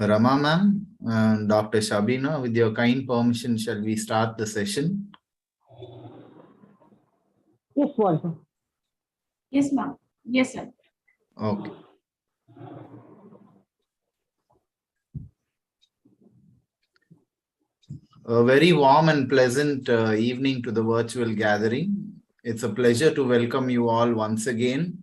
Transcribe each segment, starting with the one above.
Rama ma'am and Dr. Shabina, with your kind permission, shall we start the session? Yes, Walter. Yes, ma'am. Yes, sir. Okay. A very warm and pleasant evening to the virtual gathering. It's a pleasure to welcome you all once again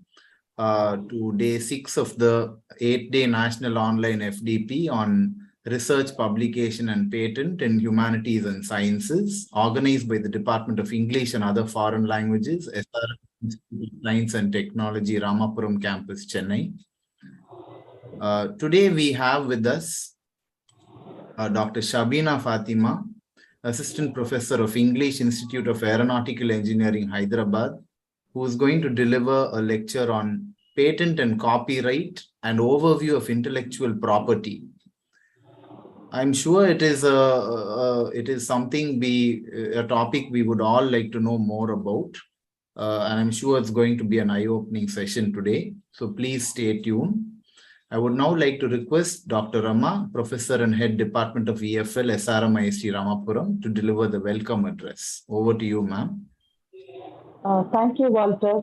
to day 6 of the 8-day National Online FDP on Research, Publication and Patent in Humanities and Sciences, organized by the Department of English and Other Foreign Languages, SRMIST Science and Technology, Ramapuram Campus, Chennai. Today we have with us Dr. Shabina Fatima, Assistant Professor of English, Institute of Aeronautical Engineering, Hyderabad, who is going to deliver a lecture on patent and copyright and overview of intellectual property. I'm sure it is something a topic we would all like to know more about, and I'm sure it's going to be an eye-opening session today. So please stay tuned. I would now like to request Dr. Rama, Professor and Head Department of EFL, SRMIST Ramapuram, to deliver the welcome address. Over to you, ma'am. Thank you, Walter.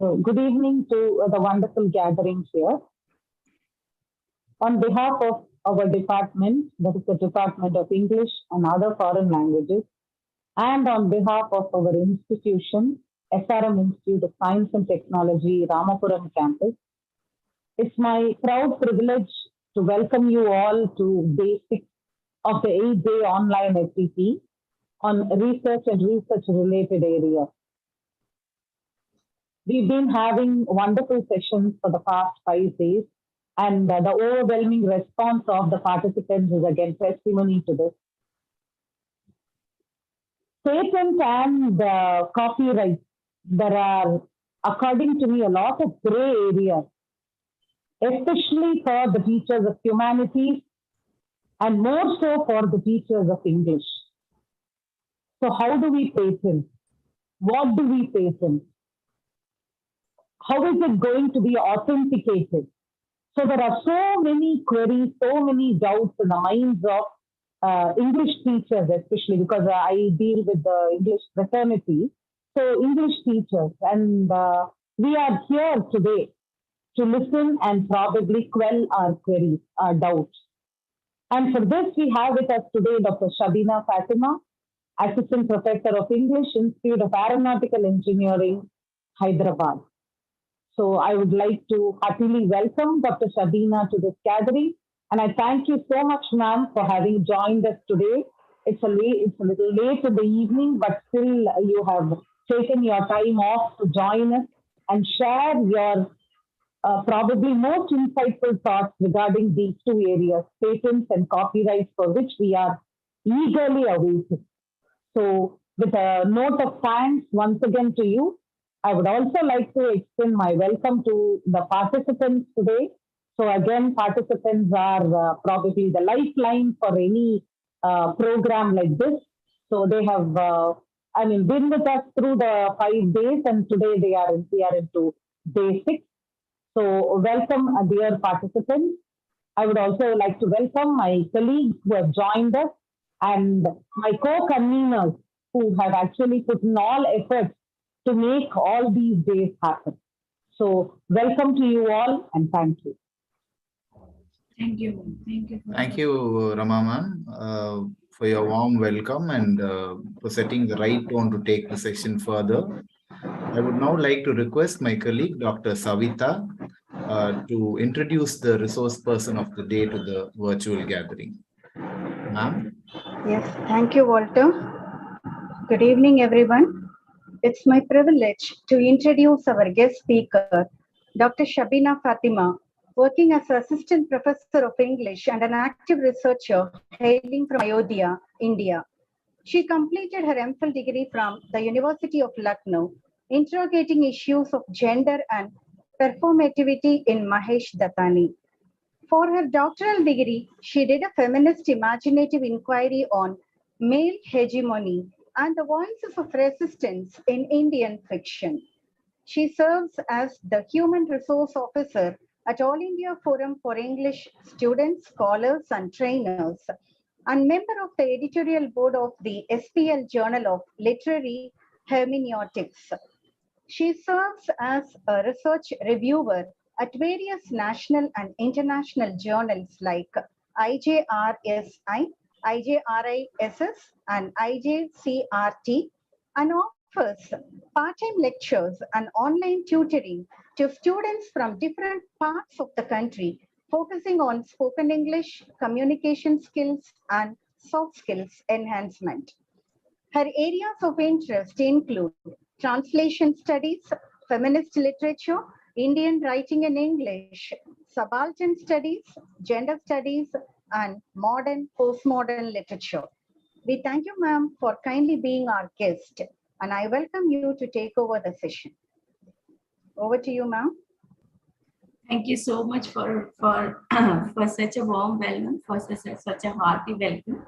Good evening to the wonderful gathering here. On behalf of our department, that is the Department of English and Other Foreign Languages, and on behalf of our institution, SRM Institute of Science and Technology, Ramapuram Campus, it's my proud privilege to welcome you all to day 6 of the 8-day online FDP on research and research-related areas. We've been having wonderful sessions for the past 5 days, and the overwhelming response of the participants is again testimony to this. Patent and copyright, there are, according to me, a lot of gray areas, especially for the teachers of humanities and more so for the teachers of English. So how do we patent? What do we patent? How is it going to be authenticated? So there are so many queries, so many doubts in the minds of English teachers, especially because I deal with the English fraternity. So English teachers, and we are here today to listen and probably quell our queries, our doubts. And for this, we have with us today Dr. Shabina Fatima, Assistant Professor of English, Institute of Aeronautical Engineering, Hyderabad. So I would like to heartily welcome Dr. Shabina to this gathering. And I thank you so much, ma'am, for having joined us today. It's a little late in the evening, but still you have taken your time off to join us and share your probably most insightful thoughts regarding these two areas, patents and copyrights, for which we are eagerly awaiting. So with a note of thanks once again to you, I would also like to extend my welcome to the participants today. So again, participants are probably the lifeline for any program like this. So they have, been with us through the 5 days, and today we are into day 6. So welcome, dear participants. I would also like to welcome my colleagues who have joined us and my co-conveners who have actually put in all efforts to make all these days happen. So welcome to you all and thank you. Thank you. Thank you. Thank you, Rama ma'am, for your warm welcome and for setting the right tone to take the session further. I would now like to request my colleague, Dr. Savita, to introduce the resource person of the day to the virtual gathering. Ma'am? Yes, thank you, Walter. Good evening, everyone. It's my privilege to introduce our guest speaker, Dr. Shabina Fatima, working as Assistant Professor of English and an active researcher hailing from Ayodhya, India. She completed her MPhil degree from the University of Lucknow, interrogating issues of gender and performativity in Mahesh Dattani. For her doctoral degree, she did a feminist imaginative inquiry on male hegemony and the voices of resistance in Indian fiction. She serves as the Human Resource Officer at All India Forum for English Students, Scholars and Trainers, and member of the editorial board of the SPL Journal of Literary Hermeneutics. She serves as a research reviewer at various national and international journals like IJRSI, IJRISS, and IJCRT, and offers part-time lectures and online tutoring to students from different parts of the country, focusing on spoken English, communication skills, and soft skills enhancement. Her areas of interest include translation studies, feminist literature, Indian writing in English, subaltern studies, gender studies, and modern postmodern literature. We thank you, ma'am, for kindly being our guest, and I welcome you to take over the session. Over to you, ma'am. Thank you so much for for such a warm welcome, for such a hearty welcome.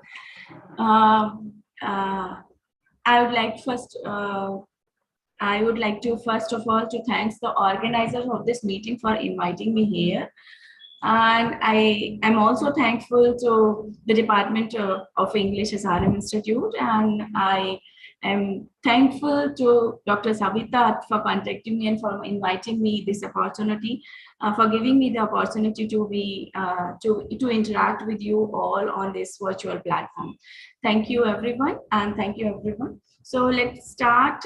I would like to first of all to thank the organizers of this meeting for inviting me here. And I am also thankful to the Department of English SRM Institute, and I am thankful to Dr. Savita for contacting me and for inviting me this opportunity, for giving me the opportunity to be to interact with you all on this virtual platform. Thank you, everyone, and thank you, everyone. So let's start.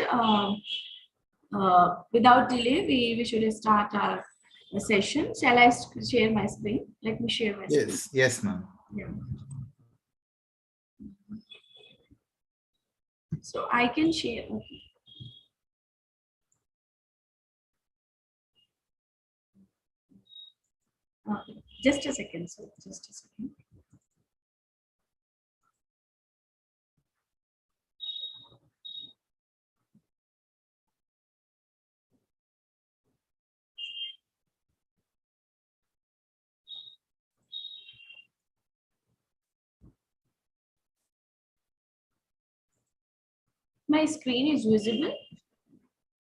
Without delay, we should start our session. Shall I share my screen? Let me share my screen. Yes, ma'am. Yeah. So I can share. Okay. Just a second, sir. Just a second. My screen is visible.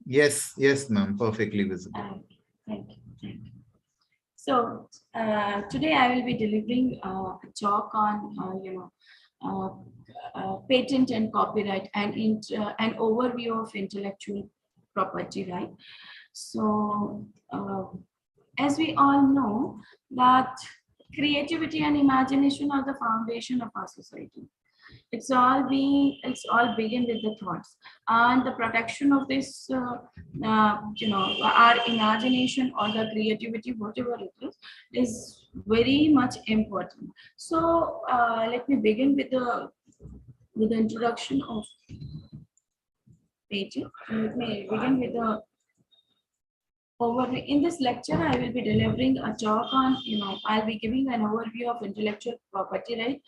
Yes, ma'am. Perfectly visible. Thank you. Thank you. So today I will be delivering a talk on patent and copyright and an overview of intellectual property right. So as we all know that creativity and imagination are the foundation of our society. It's all begin with the thoughts, and the protection of this our imagination or the creativity, whatever it is very much important. So let me begin with the introduction of patent. Let me begin with the overview. In this lecture, I will be delivering a talk on, I'll be giving an overview of intellectual property right,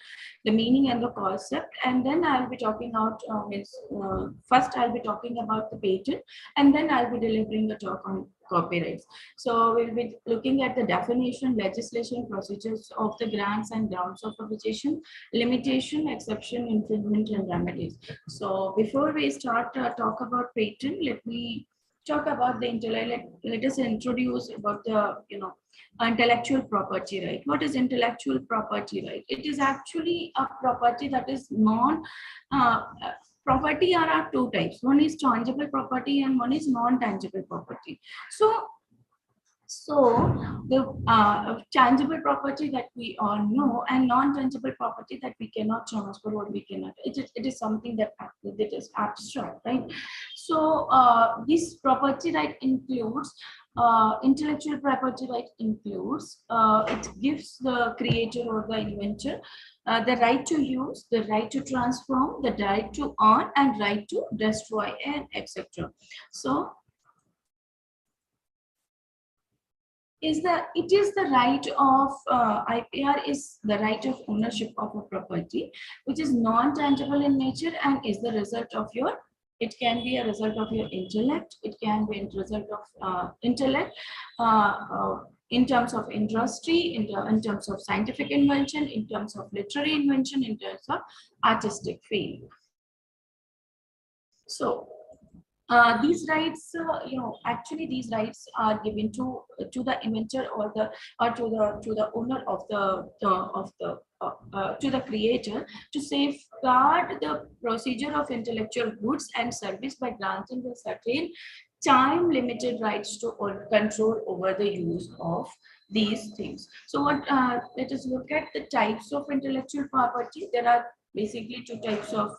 the meaning and the concept, and then I'll be talking out, first I'll be talking about the patent, and then I'll be delivering a talk on copyrights. So we'll be looking at the definition, legislation, procedures of the grants and grounds of application, limitation, exception, infringement, and remedies. So before we start talk about patent, let me talk about the let us introduce about the intellectual property right. What is intellectual property right? It is actually a property that is property are two types. One is tangible property and one is non-tangible property. So the tangible property that we all know and non-tangible property that we cannot transfer or we cannot, it is something that is abstract, right? So this property right includes intellectual property right includes it gives the creator or the inventor the right to use, the right to transform, the right to earn, and right to destroy, and etc. So it is the right of IPR is the right of ownership of a property which is non-tangible in nature and is the result of your, it can be a result of your intellect, it can be a result of intellect in terms of industry, in terms of scientific invention, in terms of literary invention, in terms of artistic field. So these rights, actually these rights are given to the inventor or to the owner of to the creator to safeguard the procedure of intellectual goods and service by granting a certain time limited rights to or control over the use of these things. So what let us look at the types of intellectual property. There are basically two types of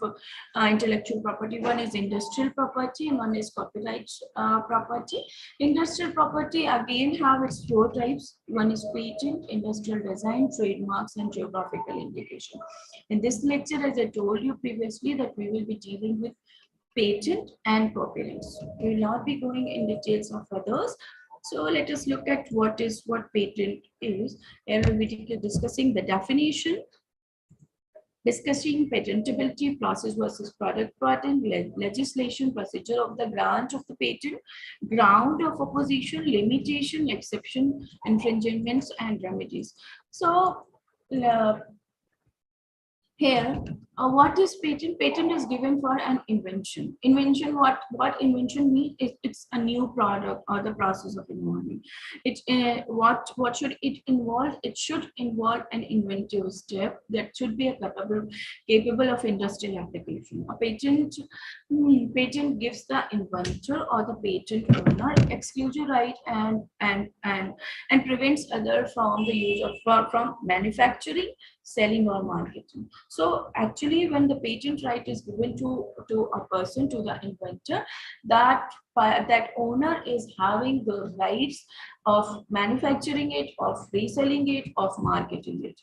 intellectual property. One is industrial property and one is copyright property. Industrial property again have its four types. One is patent, industrial design, trademarks, and geographical indication. In this lecture, as I told you previously, that we will be dealing with patent and copyrights. We will not be going in details of others. So let us look at what patent is. And we will be discussing the definition, discussing patentability, process versus product patent, legislation, procedure of the grant of the patent, ground of opposition, limitation, exception, infringements, and remedies. So here, what is patent? Patent is given for an invention. Invention, what invention means? It's a new product or the process of involving. What should it involve? It should involve an inventive step that should be capable of industrial application. A patent gives the inventor or the patent owner exclusive right and prevents other from the use of from manufacturing, selling, or marketing. So actually, when the patent right is given to a person, to the inventor, that owner is having the rights of manufacturing it, of reselling it, of marketing it.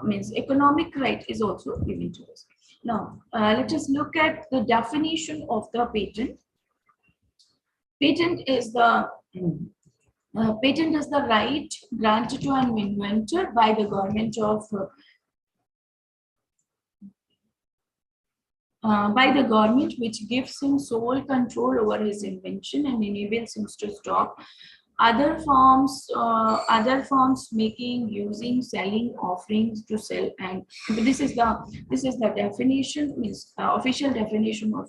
Means economic right is also given to us. Now, let us look at the definition of the patent. Patent is the right granted to an inventor by the government of which gives him sole control over his invention and enables him to stop other forms making, using, selling, offerings to sell. And this is the definition, means official definition of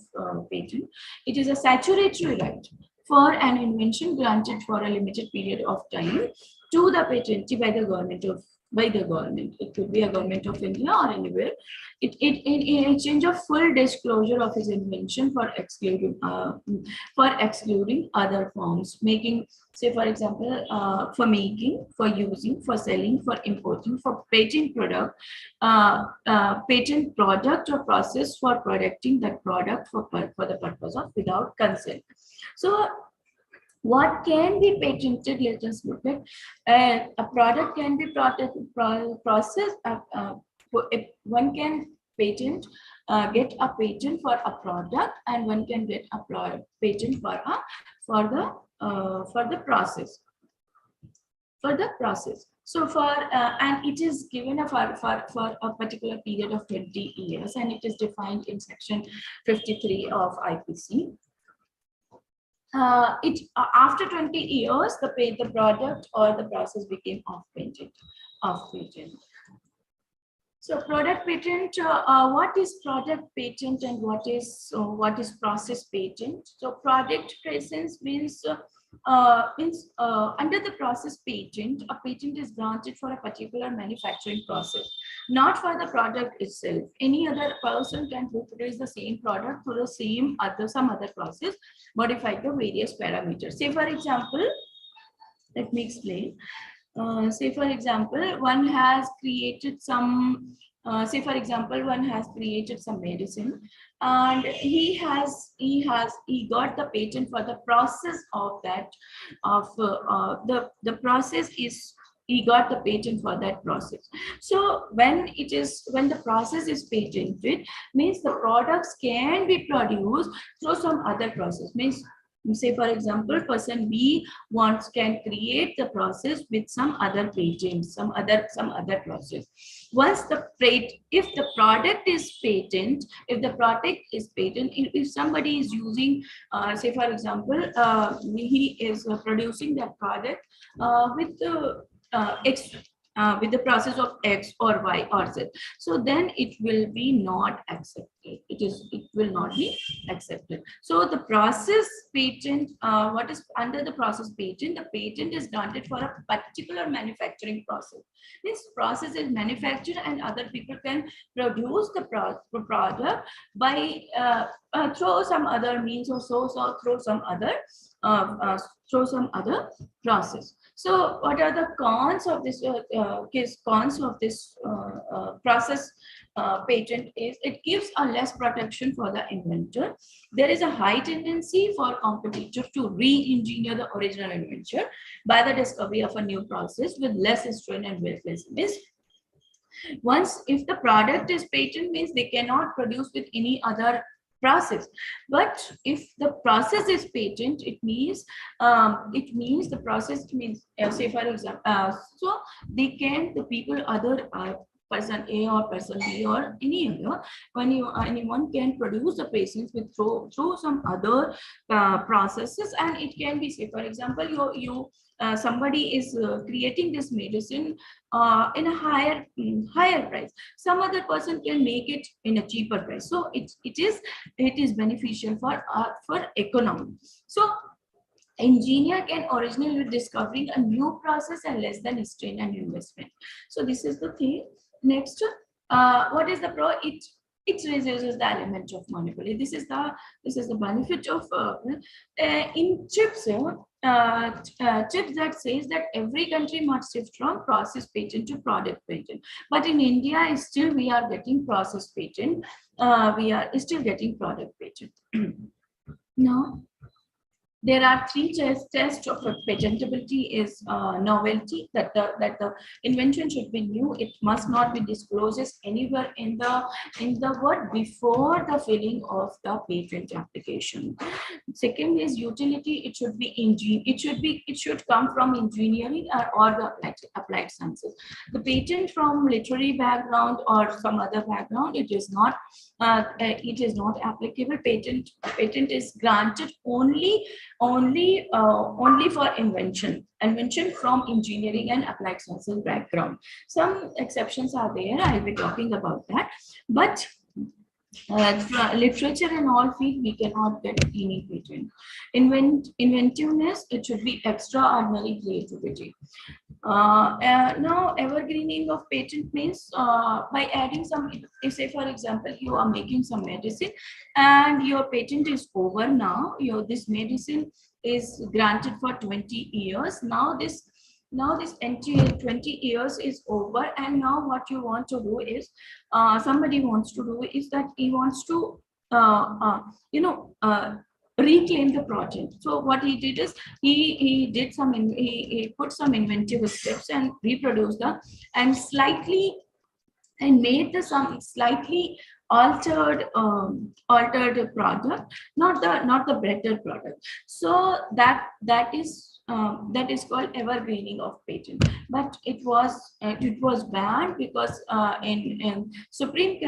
patent. It is a statutory right for an invention granted for a limited period of time to the patentee by the government. It could be a government of India or anywhere. In exchange of full disclosure of his invention for excluding other forms, making, say for example, for making, for using, for selling, for importing, for patent product or process for producing that product for the purpose of without consent. So what can be patented? Let us look at a product can be processed. One can get a patent for a product, and one can get a patent for the process. So and it is given for a particular period of 20 years, and it is defined in section 53 of IPC. After 20 years, the product or the process became off patent. So product patent. What is product patent and what is process patent? So product presence means under the process patent, a patent is granted for a particular manufacturing process, not for the product itself. Any other person can reproduce the same product through some other process, modify the various parameters. Say for example, let me explain. Say for example, one has created some. One has created some medicine, and he got the patent for the process of that. The process is, he got the patent for that process. So when the process is patented, means the products can be produced through some other process. Means, say for example, person B can create the process with some other patent, some other process. Once if the product is patent, if somebody is using, say for example, he is producing that product with with the process of X or Y or Z, so then it will be not accepted. It will not be accepted. So the process patent, what is under the process patent? The patent is granted for a particular manufacturing process. This process is manufactured and other people can produce the product by through some other means or so through some other process. So what are the cons of this process patent is it gives a less protection for the inventor. There is a high tendency for competitors to re-engineer the original invention by the discovery of a new process with less strain and less risk. Once, if the product is patent, means they cannot produce with any other process. But if the process is patent, it means the process means, say for example, so they can, the people other person A or person B or any other, anyone can produce the patients with through some other processes, and it can be, say for example, somebody is creating this medicine in a higher price. Some other person can make it in a cheaper price. So it is beneficial for economy. So engineer can originally be discovering a new process and less than strain and investment. So this is the thing. Next, what is the pro? It reduces the element of monopoly. This is the benefit of in chips. Chips that says that every country must shift from process patent to product patent. But in India, still we are getting process patent. We are still getting product patent. Now, there are three tests of patentability. Is novelty, that the invention should be new. It must not be disclosed anywhere in the word before the filling of the patent application. Second is utility. It should be it should come from engineering or the applied sciences. The patent from literary background or some other background, it is not applicable. Patent is granted only for invention from engineering and applied sciences background. Some exceptions are there. I'll be talking about that. But literature and all field, we cannot get any patent. Inventiveness, it should be extraordinary creativity. Now, evergreening of patent means by adding some, say for example, you are making some medicine and your patent is over now. This medicine is granted for 20 years. Now this 20 years is over, and now what you want to do is somebody wants to do is that he wants to reclaim the project. So what he did is he put some inventive steps and reproduced and made some slightly altered product, not the better product. So that is called evergreening of patent. But it was banned because in Supreme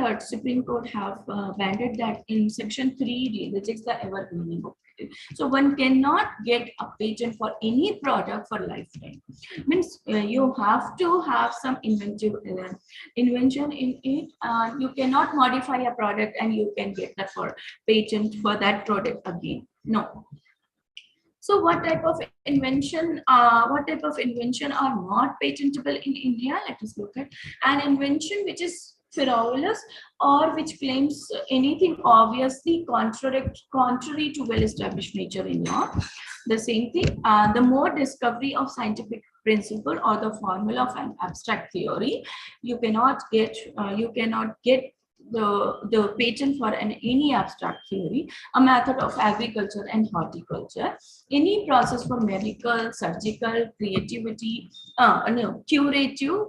Court have banned that in section 3D, which is the evergreening of patent. So one cannot get a patent for any product for lifetime. Means you have to have some invention in it. You cannot modify a product and you can get the patent for that product again. No. So what type of invention are not patentable in India? Let us look at an invention which is frivolous or which claims anything obviously contrary to well-established nature in law. The same thing, the more discovery of scientific principle or the formula of an abstract theory, you cannot get the patent for any abstract theory, a method of agriculture and horticulture, any process for medical, surgical, creativity, curative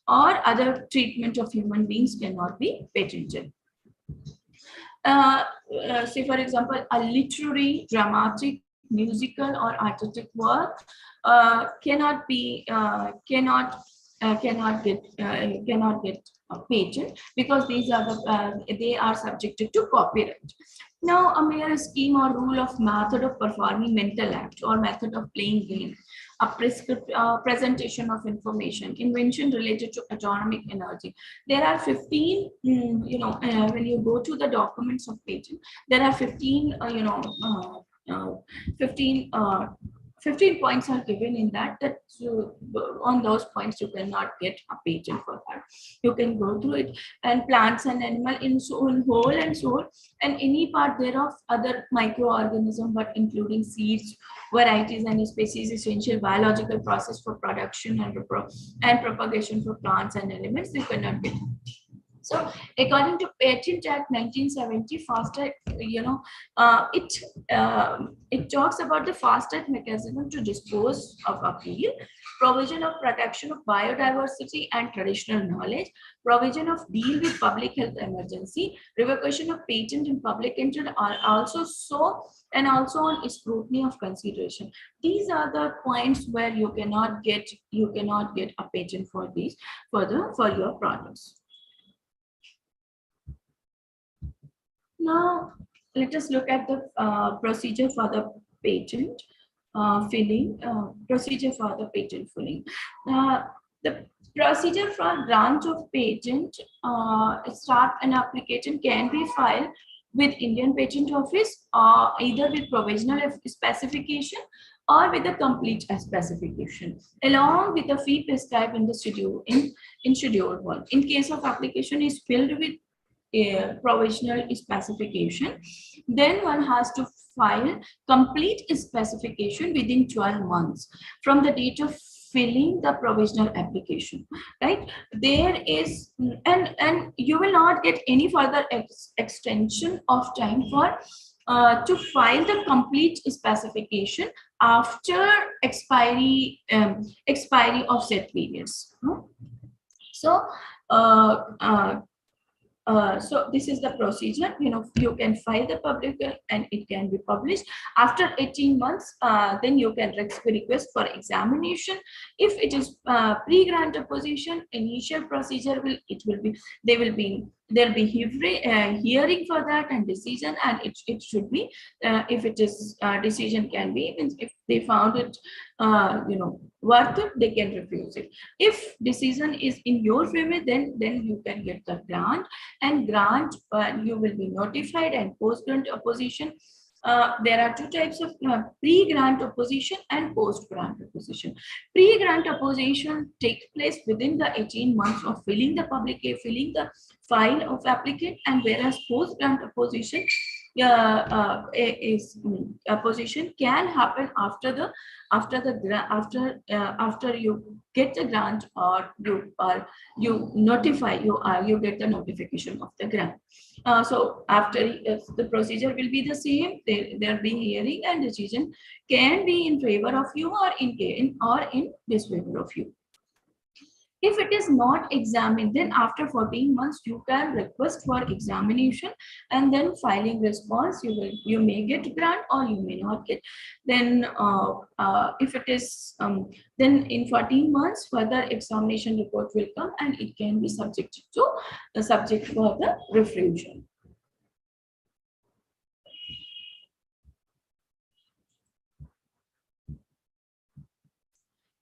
or other treatment of human beings cannot be patented. Say for example, a literary, dramatic, musical or artistic work cannot get a patent because they are subjected to copyright. Now, a mere scheme or rule of method of performing mental act or method of playing game presentation of information, invention related to atomic energy. There are 15, when you go to the documents of patent, there are 15, 15 points are given in that on those points you cannot get a patent for that. You can go through it, and plants and animal in whole and soul, and any part thereof, other microorganism, but including seeds, varieties and species, essential biological process for production and propagation for plants and elements, you cannot get. So according to Patent Act 1970, Fast Track, it talks about the fast track mechanism to dispose of appeal, provision of protection of biodiversity and traditional knowledge, provision of deal with public health emergency, revocation of patent in public interest are also and also on scrutiny of consideration. These are the points where you cannot get a patent for these for your products. Now, let us look at the procedure for the patent filling. Procedure for the patent filling. The procedure for grant of patent, start an application can be filed with Indian Patent Office, either with provisional specification or with a complete specification, along with the fee prescribed in the schedule in Schedule 1. In case of application is filled with provisional specification, then one has to file complete specification within 12 months from the date of filling the provisional application, right? There is, and you will not get any further extension of time for to file the complete specification after expiry of set periods. So so this is the procedure. You can file the public and it can be published after 18 months. Then you can request for examination. If it is pre-grant opposition, initial procedure there'll be hearing for that and decision, and it should be if it is decision can be, if they found it worth it, they can refuse it. If decision is in your favor, then you can get the grant, and grant you will be notified, and post-grant opposition. There are two types of pre-grant opposition and post-grant opposition. Pre-grant opposition takes place within the 18 months of filling the file of applicant, and whereas post-grant opposition opposition can happen after you get the grant, or you get the notification of the grant. So after the procedure will be the same, there be hearing, and decision can be in favor of you or in disfavor of you. If it is not examined, then after 14 months you can request for examination, and then filing response. You may get grant or you may not get. Then if it is then in 14 months further examination report will come, and it can be subject for the refusal.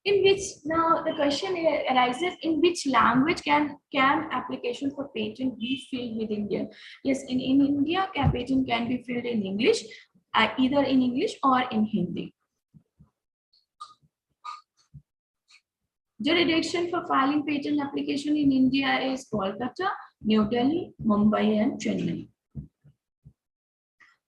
In which, now the question arises, in which language can application for patent be filled with Indian? Yes, in India, patent can be filled in English, either in English or in Hindi. Jurisdiction for filing patent application in India is Kolkata, New Delhi, Mumbai, and Chennai.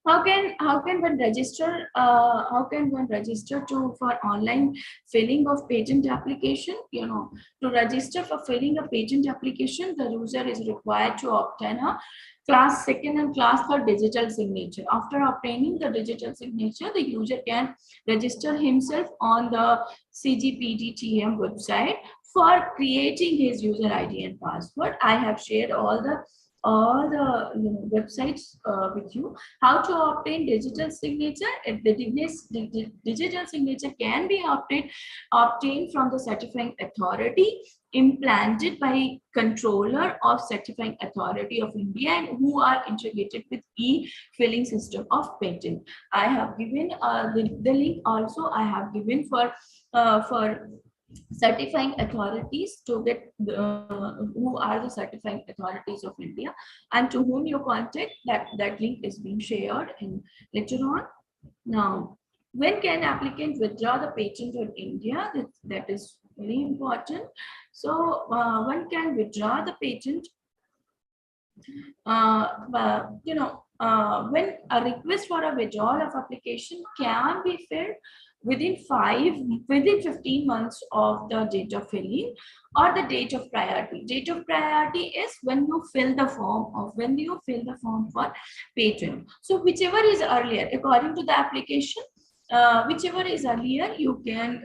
How can one register? For online filling of patent application? To register for filling a patent application, the user is required to obtain a Class 2nd and Class 3rd digital signature. After obtaining the digital signature, the user can register himself on the CGPDTM website for creating his user ID and password. I have shared all the all the websites with you. How to obtain digital signature? The digital signature can be obtained from the certifying authority implanted by controller of certifying authority of India and who are integrated with e-filing system of patent. I have given the link also I have given for certifying authorities to get who are the certifying authorities of India and to whom you contact. That link is being shared in later on. Now, when can applicant withdraw the patent in India? That is very important. So one can withdraw the patent when a request for a withdrawal of application can be filled within 15 months of the date of filling or the date of priority. Date of priority is when you fill the form for patent. So whichever is earlier, according to the application, whichever is earlier, you can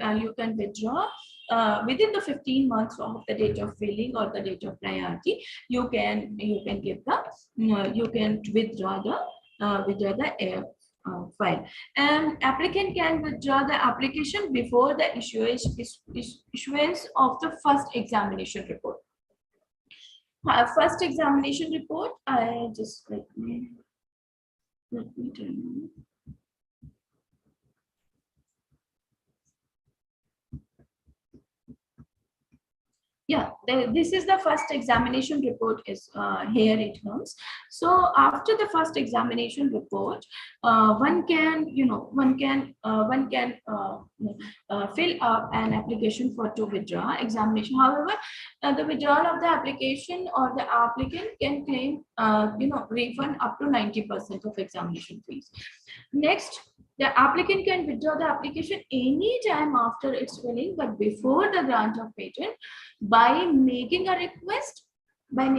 withdraw within the 15 months of the date of filling or the date of priority. You can give the you can withdraw the file. And applicant can withdraw the application before the issuance of the first examination report. First examination report, I just let me tell you. Yeah, this is the first examination report is here it comes. So after the first examination report, one can fill up an application for to withdraw examination. However, the withdrawal of the application or the applicant can claim refund up to 90% of examination fees. Next, the applicant can withdraw the application any time after its filling, but before the grant of patent by making a request. But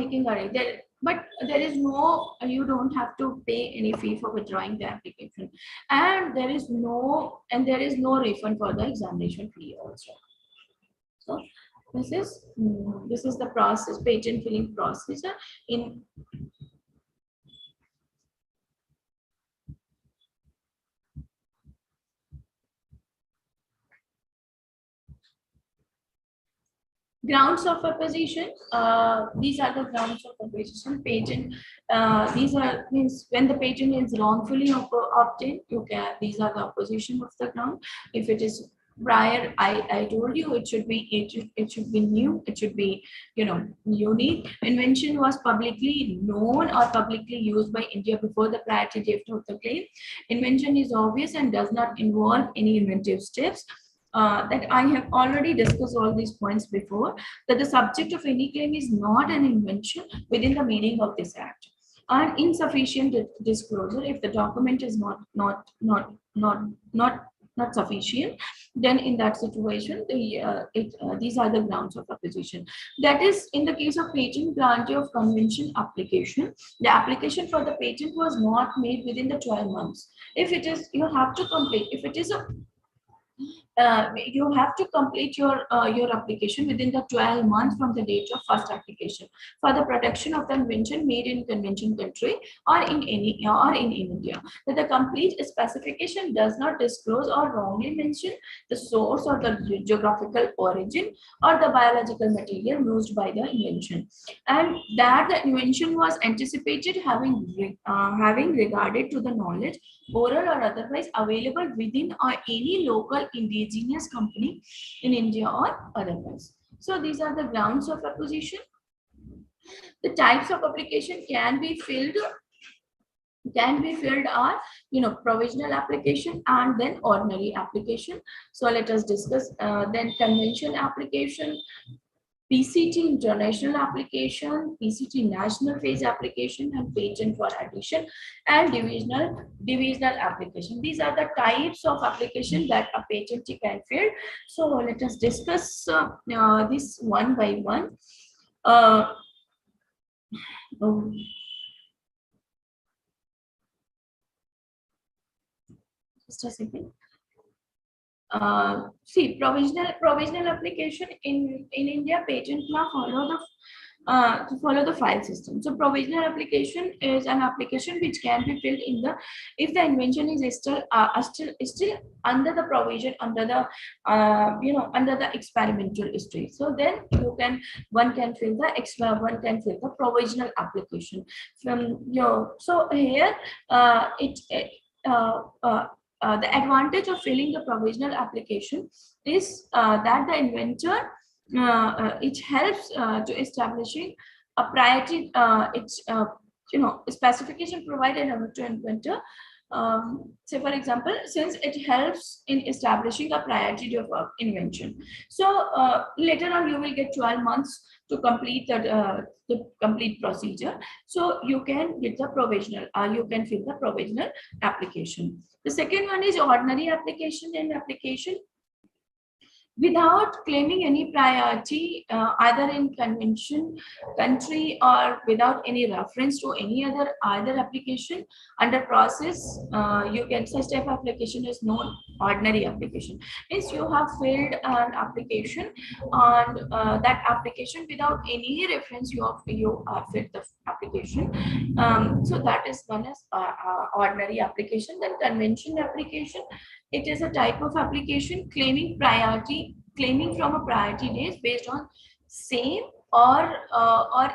there is no, you don't have to pay any fee for withdrawing the application, and there is no refund for the examination fee also. So this is the process, patent filling procedure in grounds of opposition. These are the grounds of opposition. Patent. These are means when the patent is wrongfully obtained. These are the opposition of the ground. If it is prior, I told you it should be new. It should be unique. Invention was publicly known or publicly used by India before the priority date of the claim. Invention is obvious and does not involve any inventive steps. That I have already discussed all these points before, that the subject of any claim is not an invention within the meaning of this act. And insufficient disclosure, if the document is not sufficient, then in that situation, these are the grounds of opposition. That is, in the case of patent grantee of convention application, the application for the patent was not made within the 12 months. If it is, you have to complete. If it is a you have to complete your application within the 12 months from the date of first application for the protection of the invention made in convention country or in India. That the complete specification does not disclose or wrongly mention the source or the geographical origin or the biological material used by the invention, and that the invention was anticipated having regarded to the knowledge, oral or otherwise, available within or any local indigenous company in India or otherwise. So these are the grounds of opposition. The types of application can be filled are provisional application and then ordinary application. So let us discuss then convention application, PCT international application, PCT national phase application, and patent for addition and divisional application. These are the types of application that a patentee can fill. So let us discuss this one by one. Just a second. See, provisional application in India, patent law follow follow the file system. So provisional application is an application which can be filled in the, if the invention is still under the provision, under the under the experimental stage. So then one can fill the provisional application from your. So here the advantage of filling the provisional application is that the inventor, it helps to establishing a priority. Specification provided to inventor. Say for example, since it helps in establishing a priority of invention. So later on you will get 12 months to complete the complete procedure. So you can get the provisional, you can fill the provisional application. The second one is ordinary application. And application without claiming any priority, either in convention country or without any reference to any other application under process, you can, such type of application is known ordinary application. Means you have filled an application on that application without any reference, you have filled the application. So that is known as ordinary application. Then convention application, it is a type of application claiming from a priority date based on same or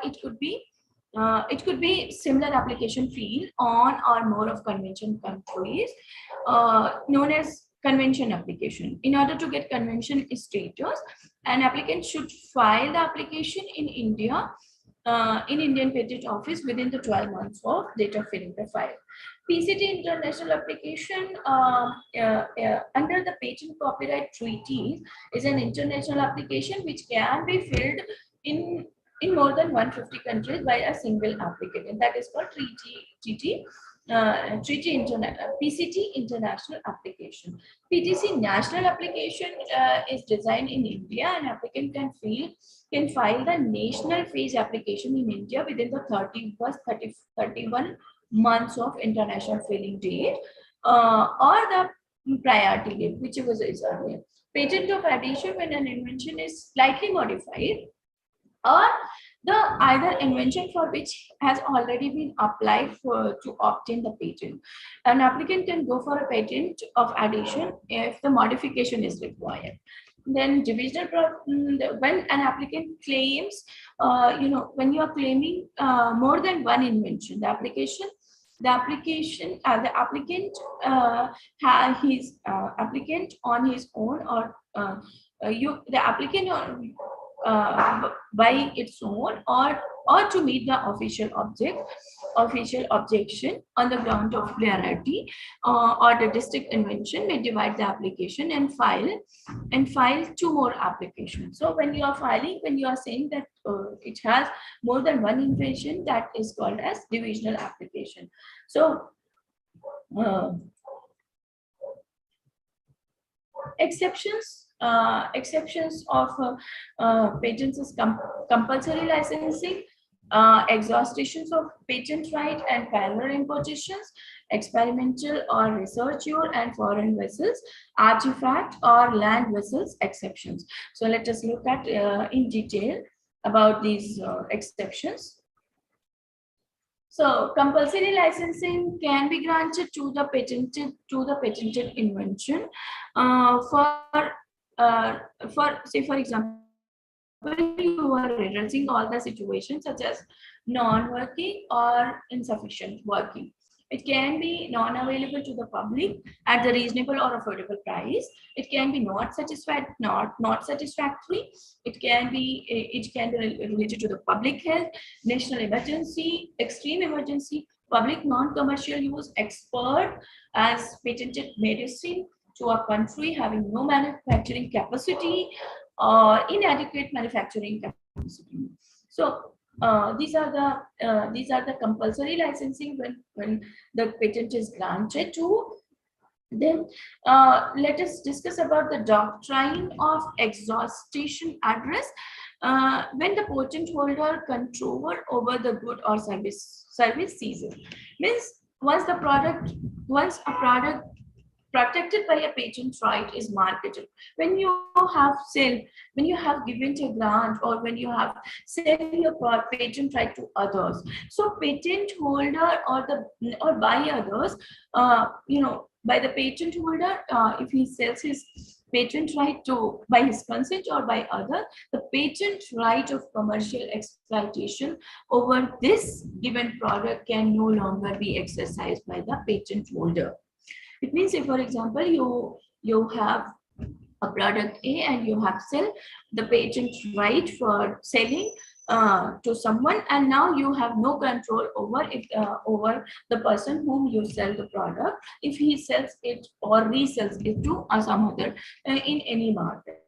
it could be similar application field on or more of convention countries, known as convention application. In order to get convention status, an applicant should file the application in India, in Indian Patent Office within the 12 months of date of filling the file. PCT international application under the Patent Copyright Treaties is an international application which can be filled in more than 150 countries by a single applicant, and that is called PCT international application. PTC national application is designed in India. An applicant can file the national phase application in India within the 31 months of international filing date, or the priority date, whichever is earlier. Patent of addition, when an invention is slightly modified, or the either invention for which has already been applied for to obtain the patent. An applicant can go for a patent of addition if the modification is required. Then divisional, when an applicant claims, when you are claiming more than one invention, the applicant applicant on his own, or the applicant by its own, or to meet the official objection on the ground of plurality, or the distinct invention, may divide the application and file two more applications. So when you are saying that it has more than one invention, that is called as divisional application. So exceptions of patents is compulsory licensing, exhaustions of patent right and parallel importations, experimental or research use and foreign vessels, artifact or land vessels exceptions. So let us look at in detail about these exceptions. So compulsory licensing can be granted to the patented invention for say for example, you are addressing all the situations such as non-working or insufficient working. It can be non-available to the public at the reasonable or affordable price. It can be not satisfactory. It can be related to the public health, national emergency, extreme emergency, public non-commercial use, expert as patented medicine to a country having no manufacturing capacity or inadequate manufacturing capacity. So these are the compulsory licensing when the patent is granted to. Then let us discuss about the doctrine of exhaustion address. When the patent holder control over the good or service ceases, means once a product protected by a patent right is marketed. When you have given a grant, or when you have sell your patent right to others, so patent holder or by others, by the patent holder, if he sells his patent right to by his consent or by other, the patent right of commercial exploitation over this given product can no longer be exercised by the patent holder. It means, if for example you have a product A and you have sell the patent right for selling to someone, and now you have no control over it, over the person whom you sell the product, if he sells it or resells it to some other in any market.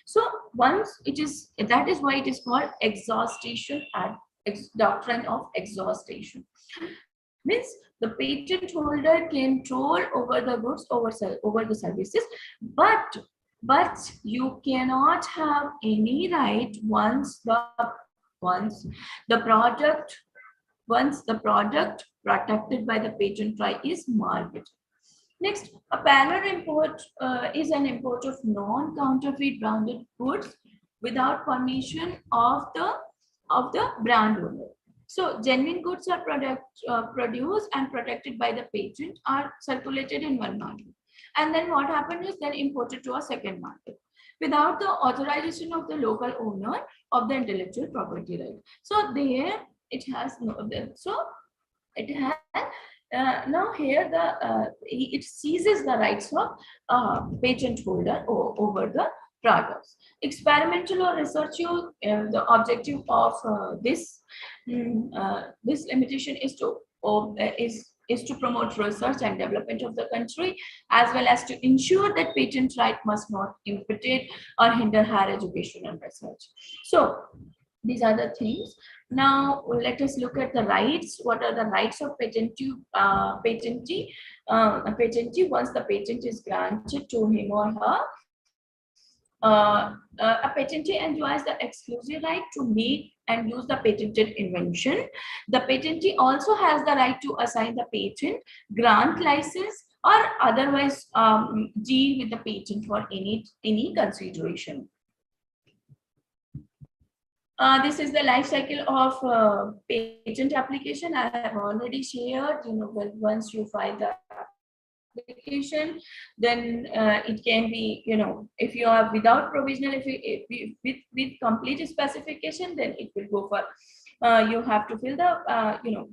So once it is, that is why it is called exhaustion and doctrine of exhaustion. Means the patent holder can control over the goods, over the services, but you cannot have any right once the product protected by the patent right is marketed. Next, a parallel import is an import of non-counterfeit branded goods without permission of the brand owner. So genuine goods are produced and protected by the patent, are circulated in one market, and then what happened is then imported to a second market without the authorization of the local owner of the intellectual property right. So there it has no, so it has now here it seizes the rights of patent holder over the products. Experimental or research use, the objective of this limitation is to promote research and development of the country, as well as to ensure that patent right must not impede or hinder higher education and research. So these are the things. Now let us look at the rights. What are the rights of patentee? Patentee once the patent is granted to him or her, a patentee enjoys the exclusive right to make and use the patented invention. The patentee also has the right to assign the patent, grant license, or otherwise deal with the patent for any consideration. This is the life cycle of patent application. I have already shared. Once you file the application, then it can be, if you are without provisional, if with complete specification, then it will go for you have to fill the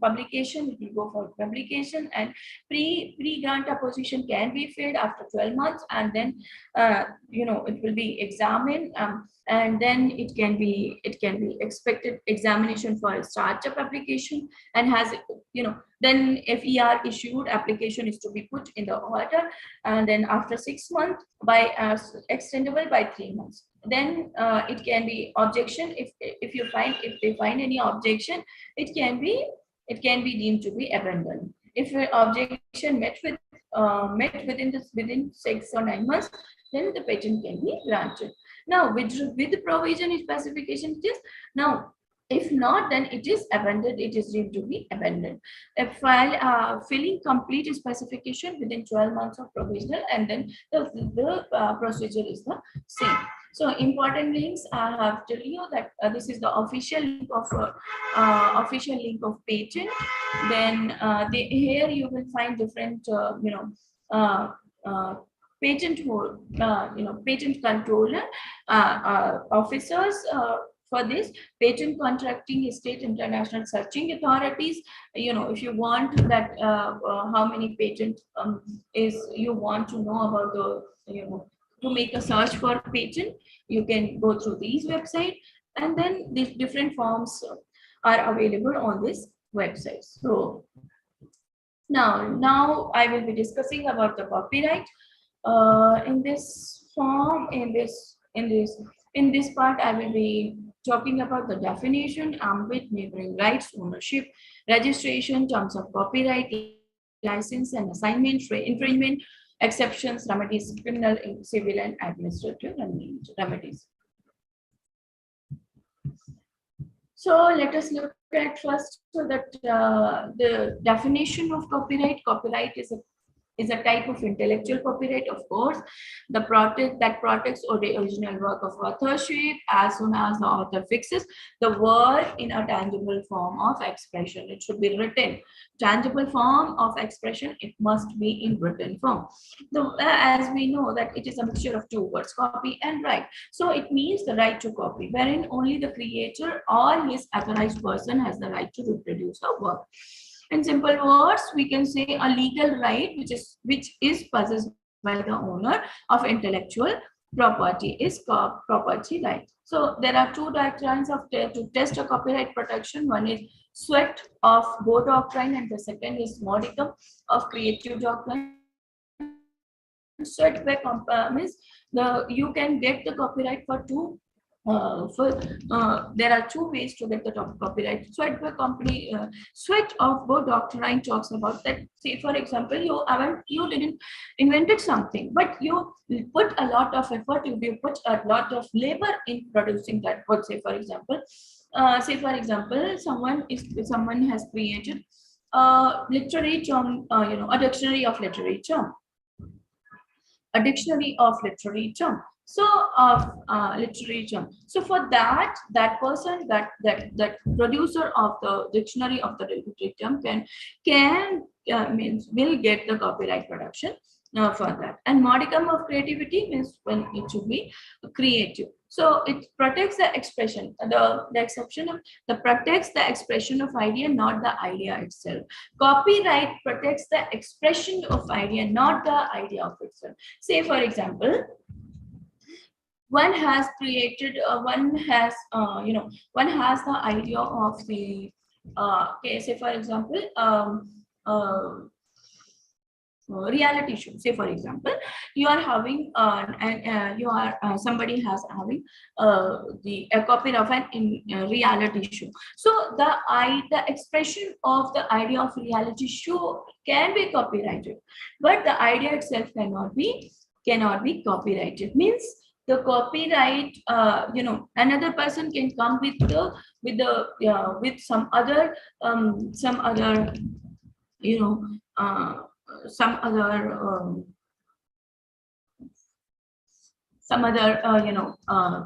publication. It will go for publication, and pre-grant opposition can be filled after 12 months, and then it will be examined, and then it can be expected examination for a startup application, and has then FER issued, application is to be put in the order, and then after 6 months by extendable by 3 months. Then it can be objection. If they find any objection, it can be deemed to be abandoned. If your objection met within 6 or 9 months, then the patent can be granted. Now with the provision specification, it is now. If not, then it is abandoned. It is deemed to be abandoned. If filling complete specification within 12 months of provisional, and then the procedure is the same. So important links, I have told you that this is the official link of patent. Then here you will find different patent controller officers. For this, patent contracting state international searching authorities. If you want that how many patent is you want to know about the to make a search for patent, you can go through these websites, and then these different forms are available on this website. So now I will be discussing about the copyright. In this form, in this part, I will be talking about the definition, ambit, neighboring rights, ownership, registration, terms of copyright, license and assignment, infringement, exceptions, remedies, criminal, civil, and administrative remedies. So let us look at first so that the definition of copyright. Copyright is a is a type of intellectual copyright, of course, that protects the original work of authorship as soon as the author fixes the work in a tangible form of expression. It should be written. Tangible form of expression, it must be in written form. As we know that it is a mixture of two words, copy and write. So it means the right to copy, wherein only the creator or his authorized person has the right to reproduce a work. In simple words, we can say a legal right which is possessed by the owner of intellectual property is property right. So there are two doctrines to test a copyright protection. One is sweat of Go doctrine, and the second is modicum of creative doctrine. Sweat means you can get the copyright for two. There are two ways to get the copyright. Sweat of Go doctrine talks about that. Say, for example, you didn't invented something, but you put a lot of effort, you put a lot of labor in producing that word. Say, for example, someone has created a literary term, a dictionary of literary term. A dictionary of literary term. So literary term. So for that person, that producer of the dictionary of the literary term will get the copyright protection for that. And modicum of creativity means when it should be creative. So it protects the expression. The exception of protects the expression of idea, not the idea itself. Copyright protects the expression of idea, not the idea of itself. Say, for example, one has created, one has the idea of the, say, for example, reality show. Say, for example, you are having somebody has having a copy of an reality show. So the expression of the idea of reality show can be copyrighted, but the idea itself cannot be copyrighted. Means the copyright, another person can come with some other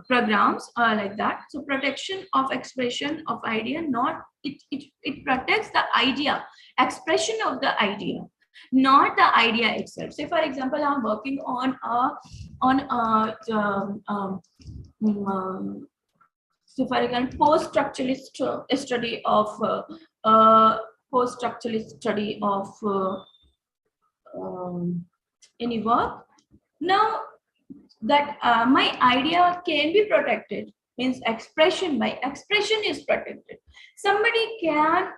programs like that. So protection of expression of idea, not it protects the idea, expression of the idea, not the idea itself. Say, for example, I'm working on so for example, post-structuralist study of any work. Now that my idea can be protected, means my expression is protected. Somebody can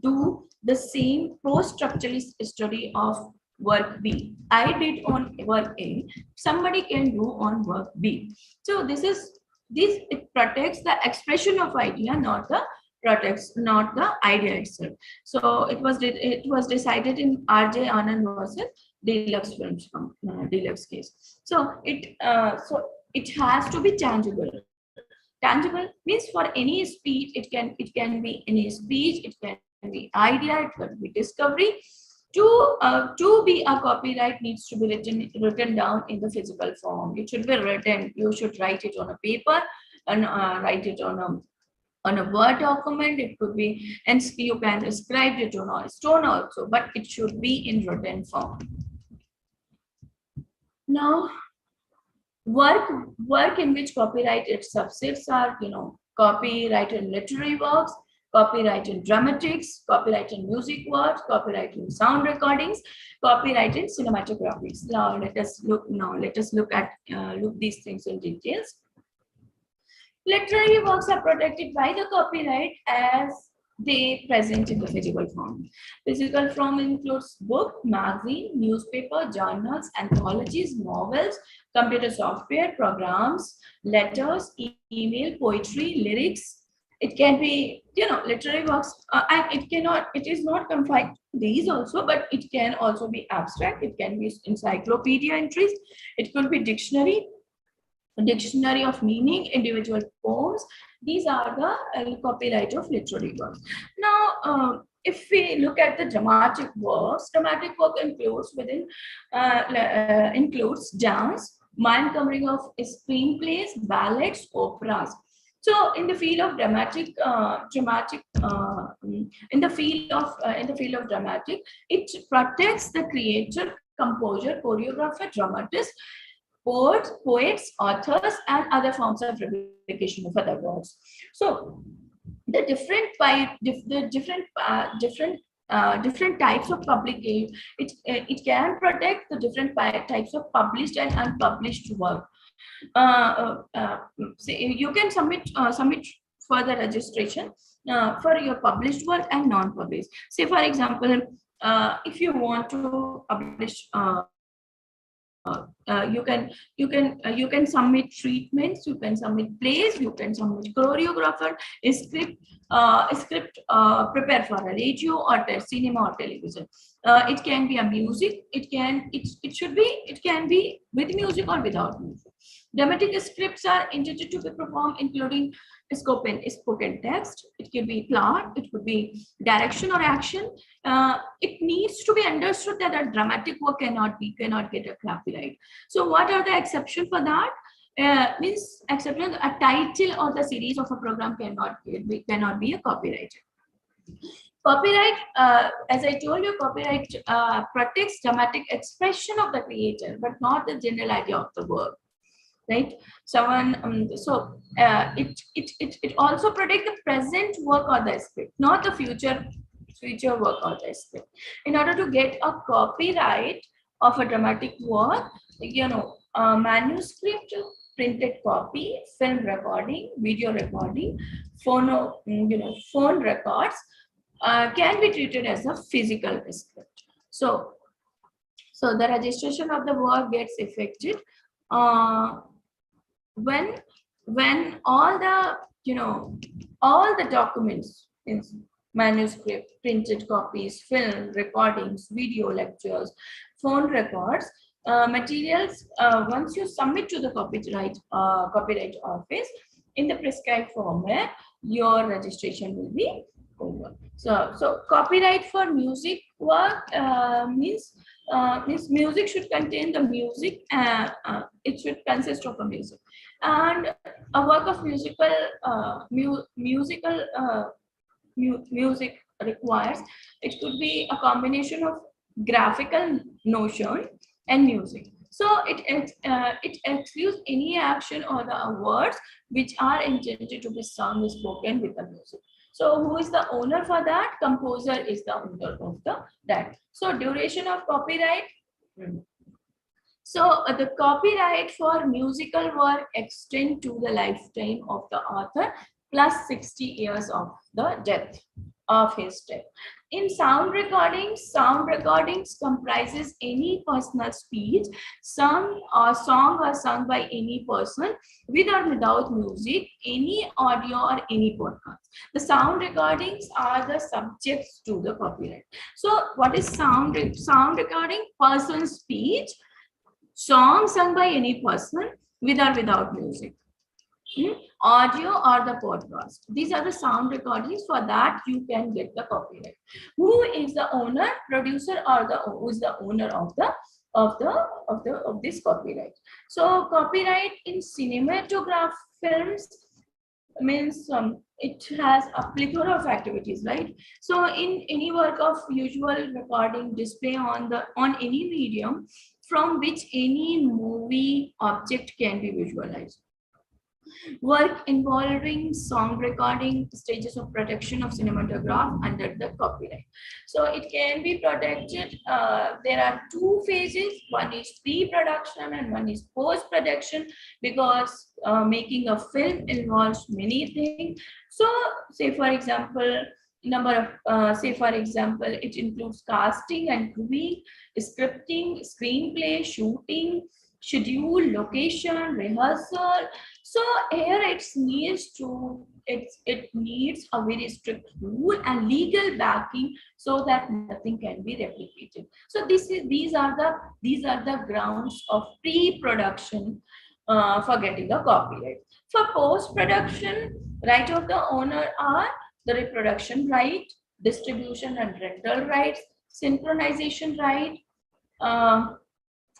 do the same post-structuralist study of work B. I did on work A, somebody can do on work B. So it protects the expression of idea, not the idea itself. So it was decided in R.J. Anand versus Deluxe Films Deluxe case. So it has to be tangible. Tangible means for any speech, it can be any speech, it can be idea, it can be discovery. To be a copyright needs to be written down in the physical form. It should be written. You should write it on a paper and write it on a Word document. It could be, and you can scribe it on a stone also, but it should be in written form. Now, work in which copyright its subsets are, copyright in literary works, copyright in dramatics, copyright in music works, copyright in sound recordings, copyright in cinematographies. Now let us look at these things in details. Literary works are protected by the copyright as they present in the physical form. Physical form includes book, magazine, newspaper, journals, anthologies, novels, computer software, programs, letters, email, poetry, lyrics. It can be, literary works, and it is not confined to these also, but it can also be abstract. It can be encyclopedia entries. It could be dictionary of meaning, individual poems. These are the copyright of literary works. Now, if we look at the dramatic work includes dance, mind covering of screenplays, ballets, operas. So in the field of dramatic, it protects the creator, composer, choreographer, dramatist, poets, authors, and other forms of replication of other works. So the different types of publication, it can protect the different types of published and unpublished work. You can submit for the registration for your published work and non-published. Say for example, if you want to publish, you can submit treatments, you can submit plays, you can submit choreographer, script prepared for a radio or cinema or television. It can be a music, it can be with music or without music. Dramatic scripts are intended to be performed including spoken text. It could be plot, it could be direction or action. It needs to be understood that a dramatic work cannot get a copyright. So what are the exceptions for that? Means exception, a title or the series of a program cannot be a copyrighted. Copyright, as I told you, copyright protects dramatic expression of the creator, but not the general idea of the work. Right? It also protects the present work or the script, not the future work or the script. In order to get a copyright of a dramatic work, manuscript, printed copy, film recording, video recording, phone records can be treated as a physical script. So the registration of the work gets effected when all the documents, in manuscript, printed copies, film recordings, video lectures, phone records, materials, once you submit to the copyright office in the prescribed format, your registration will be over. So copyright for music work means music should contain the music. It should consist of a music, and a work of music requires, it could be a combination of graphical notion and music. So it excludes any action or the words which are intended to be sung, spoken with the music. So who is the owner for that? Composer is the owner of that. So duration of copyright. So the copyright for musical work extend to the lifetime of the author plus 60 years of the death of his death. In sound recordings comprises any personal speech, song or sung by any person with or without music, any audio or any podcast. The sound recordings are the subjects to the copyright. So what is sound recording? Person's speech, song sung by any person with or without music. Audio or the podcast. These are the sound recordings. For that you can get the copyright. Who is the owner, producer, or who is the owner of this copyright? So copyright in cinematograph films means it has a plethora of activities, right? So in any work of visual recording, display on any medium from which any movie object can be visualized. Work involving song recording, stages of protection of cinematograph under the copyright. So it can be protected. There are two phases. One is pre-production and one is post-production, because making a film involves many things. So say for example, it includes casting and crewing, scripting, screenplay, shooting, schedule, location, rehearsal. So here it needs a very strict rule and legal backing so that nothing can be replicated. So these are the grounds of pre-production for getting a copyright. For post-production, right of the owner are the reproduction right, distribution and rental rights, synchronization right,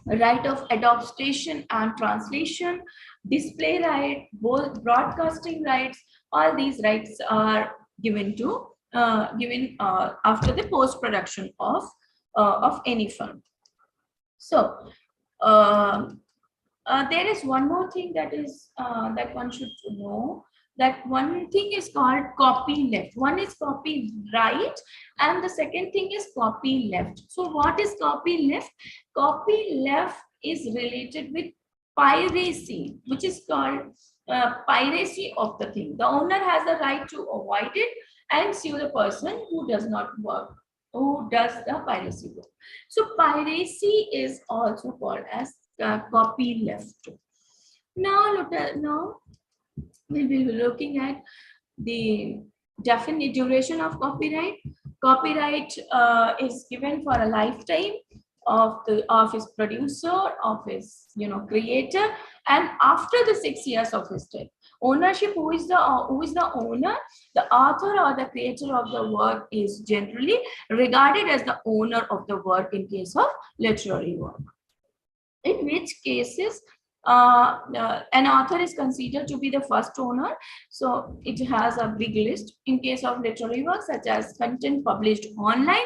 right of adoption and translation, display right, both broadcasting rights. All these rights are given to after the post production of any film. So there is one more thing that is that one should know. That one thing is called copy left. One is copy right, and the second thing is copy left. So what is copy left? Copy left is related with piracy, which is called piracy of the thing. The owner has the right to avoid it and sue the person who does not work, who does the piracy work. So piracy is also called as copy left. Now look at we will be looking at the definite duration of copyright. Copyright is given for a lifetime of his producer, of his creator, and after the 6 years of his death. Ownership, who is the owner? The author or the creator of the work is generally regarded as the owner of the work in case of literary work. In which cases an author is considered to be the first owner. So it has a big list in case of literary work, such as content published online,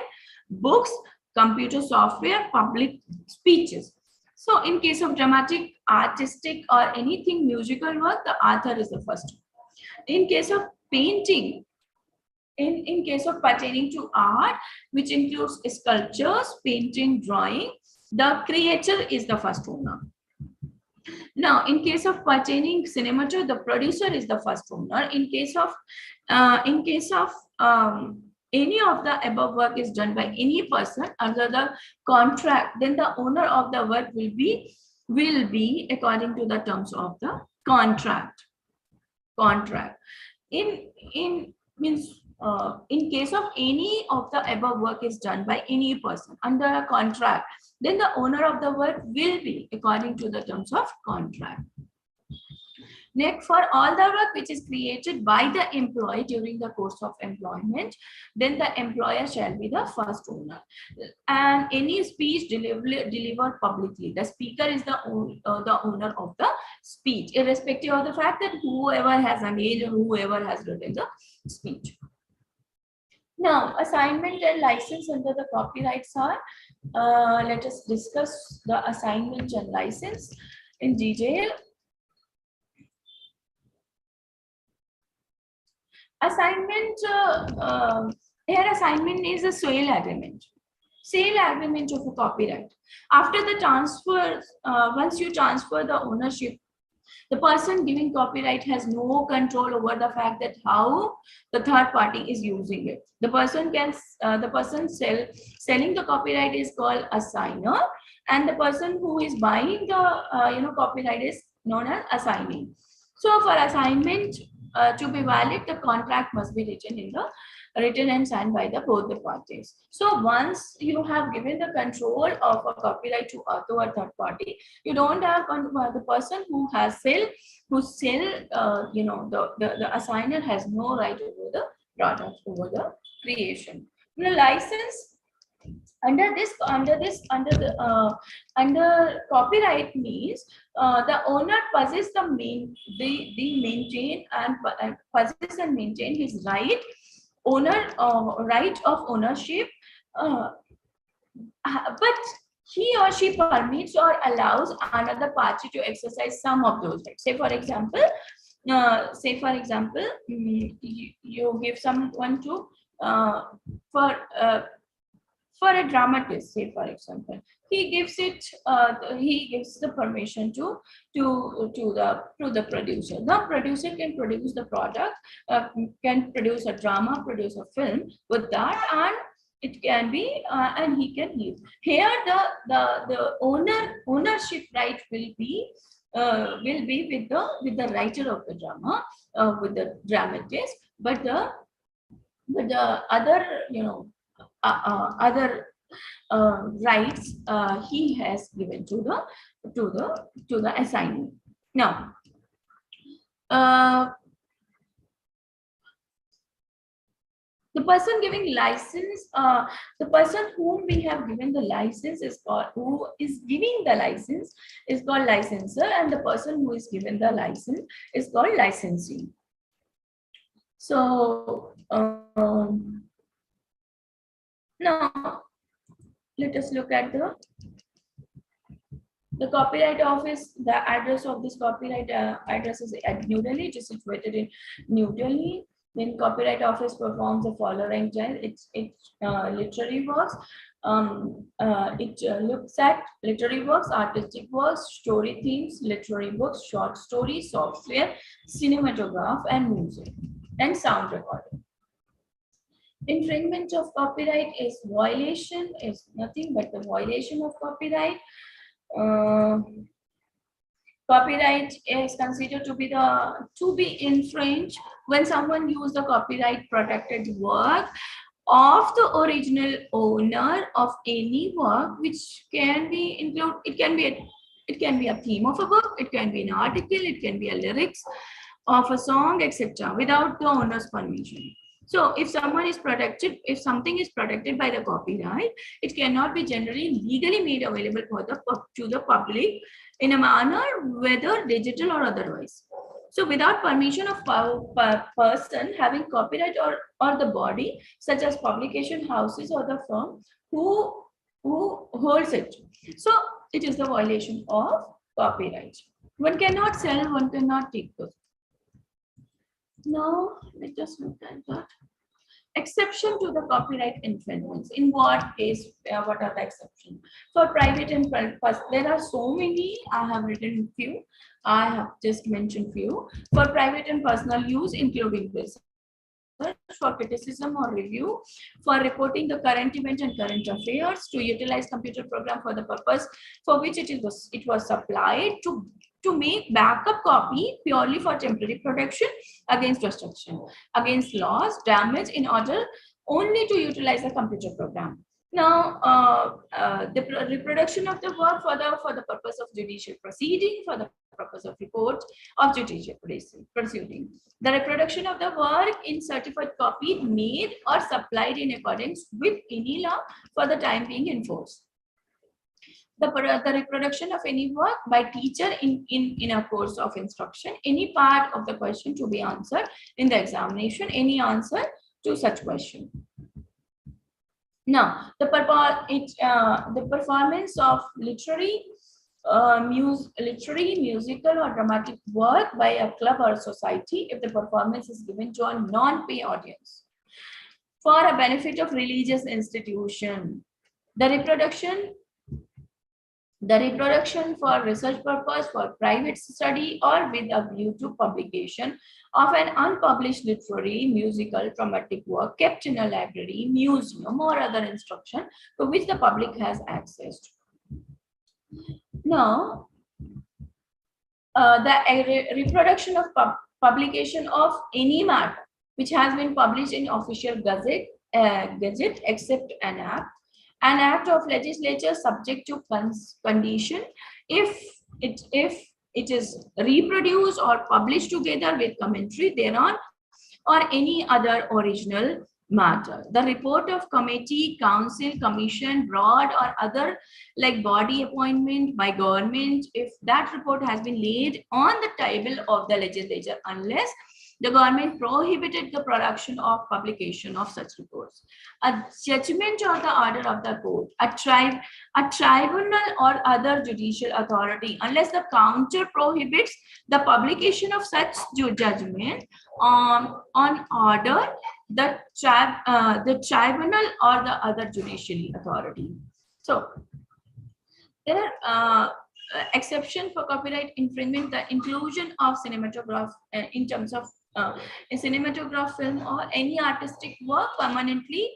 books, computer software, public speeches. So in case of dramatic, artistic, or anything musical work, the author is the first. In case of painting, in case of pertaining to art, which includes sculptures, painting, drawing, the creator is the first owner. Now, in case of pertaining cinematography, the producer is the first owner. In case of any of the above work is done by any person under the contract, then the owner of the work will be according to the terms of the contract. In case of any of the above work is done by any person under a contract, then the owner of the work will be according to the terms of contract. Next, for all the work which is created by the employee during the course of employment, then the employer shall be the first owner. And any speech delivered publicly, the speaker is the owner of the speech, irrespective of the fact that whoever has made or whoever has written the speech. Now, assignment and license under the copyrights are, let us discuss the assignment and license in detail. Assignment, here assignment is a sale agreement of a copyright. After the transfer, once you transfer the ownership, the person giving copyright has no control over the fact that how the third party is using it. The person selling the copyright is called assigner, and the person who is buying the copyright is known as assignee. So for assignment to be valid, the contract must be written and signed by both the parties. So once you have given the control of a copyright to a third party, you don't have the person who the assigner has no right over the product, over the creation. The license under copyright means the owner possesses maintain and maintain his right of ownership, but he or she permits or allows another party to exercise some of those rights. Say for example, you give someone to for a dramatist, say for example, he gives the permission to the producer. The producer can produce the product, can produce a drama, produce a film with that, and it can be and he can leave. Here the ownership right will be with the writer of the drama, with the dramatist, but the other other rights he has given to the assignee. Now, The person giving license, the person whom we have given the license is called, who is giving the license is called licensor, and the person who is given the license is called licensee. So now let us look at the Copyright Office. The address of this copyright address is at New Delhi. It is situated in New Delhi. Then Copyright Office performs the following: it's literary works. It looks at literary works, artistic works, story themes, literary books, short stories, software, cinematograph, and music, and sound recording. Infringement of copyright is violation, is nothing but the violation of copyright. Copyright is considered to be infringed when someone uses the copyright protected work of the original owner of any work, which can be it can be a theme of a book, it can be an article, it can be a lyrics of a song, etc., without the owner's permission. So if something is protected by the copyright, it cannot be generally legally made available to the public in a manner, whether digital or otherwise. So without permission of person having copyright or the body, such as publication houses or the firm who holds it. So it is the violation of copyright. One cannot sell, one cannot take those. Now, let us look at that. Exception to the copyright infringements. In what case, what are the exceptions? For private and there are so many. I have written few. I have just mentioned few. For private and personal use, including this. For criticism or review, for reporting the current event and current affairs, to utilize computer program for the purpose for which it was supplied, to make backup copy purely for temporary protection against destruction, against loss, damage, in order only to utilize the computer program. Now, the reproduction of the work for the purpose of judicial proceeding, for the purpose of report of judicial proceeding. The reproduction of the work in certified copy made or supplied in accordance with any law for the time being in force. The reproduction of any work by teacher in a course of instruction, any part of the question to be answered in the examination, any answer to such question. Now, the performance of literary, musical, or dramatic work by a club or society, if the performance is given to a non-pay audience for a benefit of religious institution. The reproduction for research purpose, for private study, or with a view to publication of an unpublished literary, musical, dramatic work kept in a library, museum, or other instruction to which the public has access to. Now, the reproduction of publication of any matter which has been published in official gazette except an act of legislature subject to condition if it is reproduced or published together with commentary thereon or any other original matter. The report of committee, council, commission, board, or other like body appointment by government, if that report has been laid on the table of the legislature, unless the government prohibited the production or publication of such reports. A judgment or the order of the court, a tribunal or other judicial authority, unless the counter prohibits the publication of such judgment on order, the tribunal or the other judicial authority. So there are exception for copyright infringement, the inclusion of cinematograph in terms of a cinematograph film or any artistic work permanently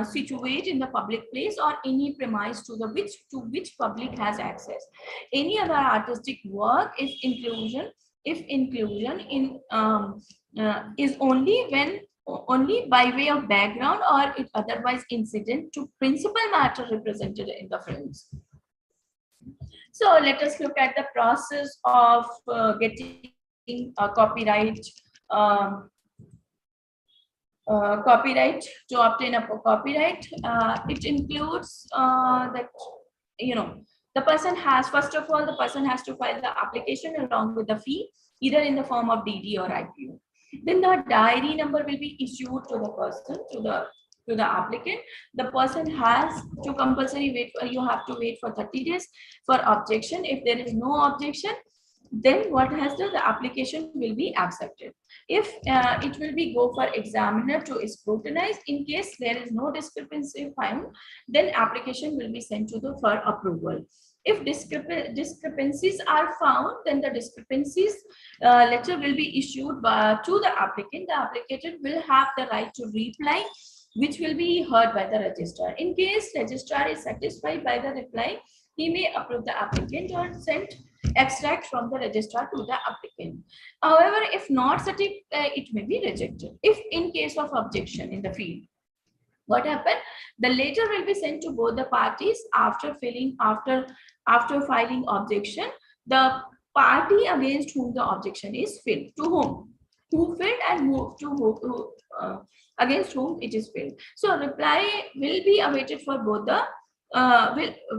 situated in the public place or any premise to which public has access. Any other artistic work is inclusion if inclusion in is only by way of background or it otherwise incident to principal matter represented in the films. So let us look at the process of getting a copyright copyright, to obtain a copyright. It includes that, the person has, first of all, the person has to file the application along with the fee, either in the form of DD or IPO. Then the diary number will be issued to the person, to the applicant. The person has to compulsory wait for, you have to wait for 30 days for objection. If there is no objection, then what has the application will be accepted. If it will be go for examiner to scrutinize. In case there is no discrepancy found, then application will be sent to the for approval. If discrepancies are found, then the discrepancies letter will be issued to the applicant. The applicant will have the right to reply, which will be heard by the registrar. In case registrar is satisfied by the reply, he may approve the applicant or send extract from the registrar to the applicant. However, if not satisfied, it may be rejected. If in case of objection in the field, what happened? The letter will be sent to both the parties after filing objection. The party against whom the objection is filed, to who filed and who against whom it is filed. So reply will be awaited for both the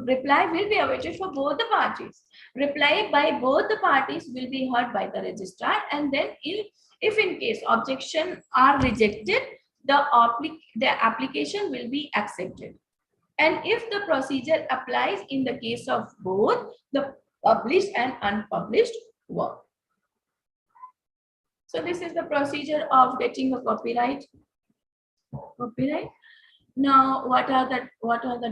reply will be awaited for both the parties. Reply by both the parties will be heard by the registrar, and then if in case objection are rejected, the application will be accepted. And if the procedure applies in the case of both the published and unpublished work. So this is the procedure of getting a copyright. Now, what are the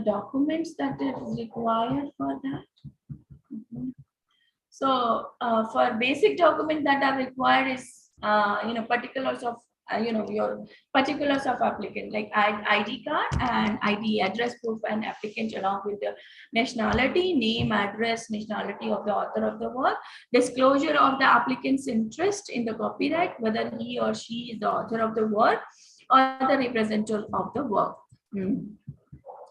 documents that is required for that? So for basic documents that are required is particulars of your particulars of applicant, like ID card and ID, address proof and applicant, along with the nationality, name, address, nationality of the author of the work, disclosure of the applicant's interest in the copyright, whether he or she is the author of the work or the representative of the work.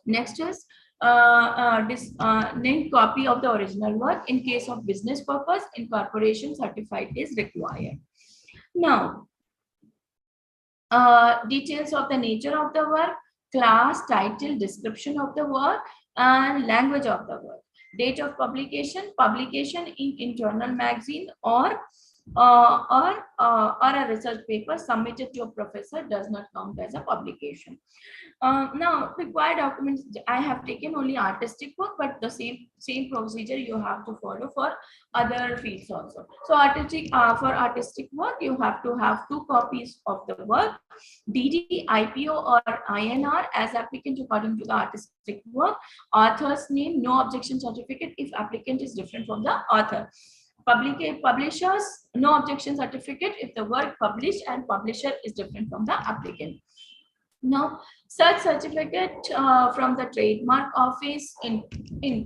Next is named copy of the original work. In case of business purpose, incorporation certificate is required. Now, details of the nature of the work, class, title, description of the work, and language of the work. Date of publication, publication in internal magazine or a research paper submitted to a professor does not count as a publication. Now, required documents, I have taken only artistic work, but the same procedure you have to follow for other fields also. So for artistic work, you have to have 2 copies of the work, DD, IPO or INR as applicant according to the artistic work, author's name, no objection certificate if applicant is different from the author. Publishers, no objection certificate if the work published and publisher is different from the applicant. Now, such certificate from the trademark office in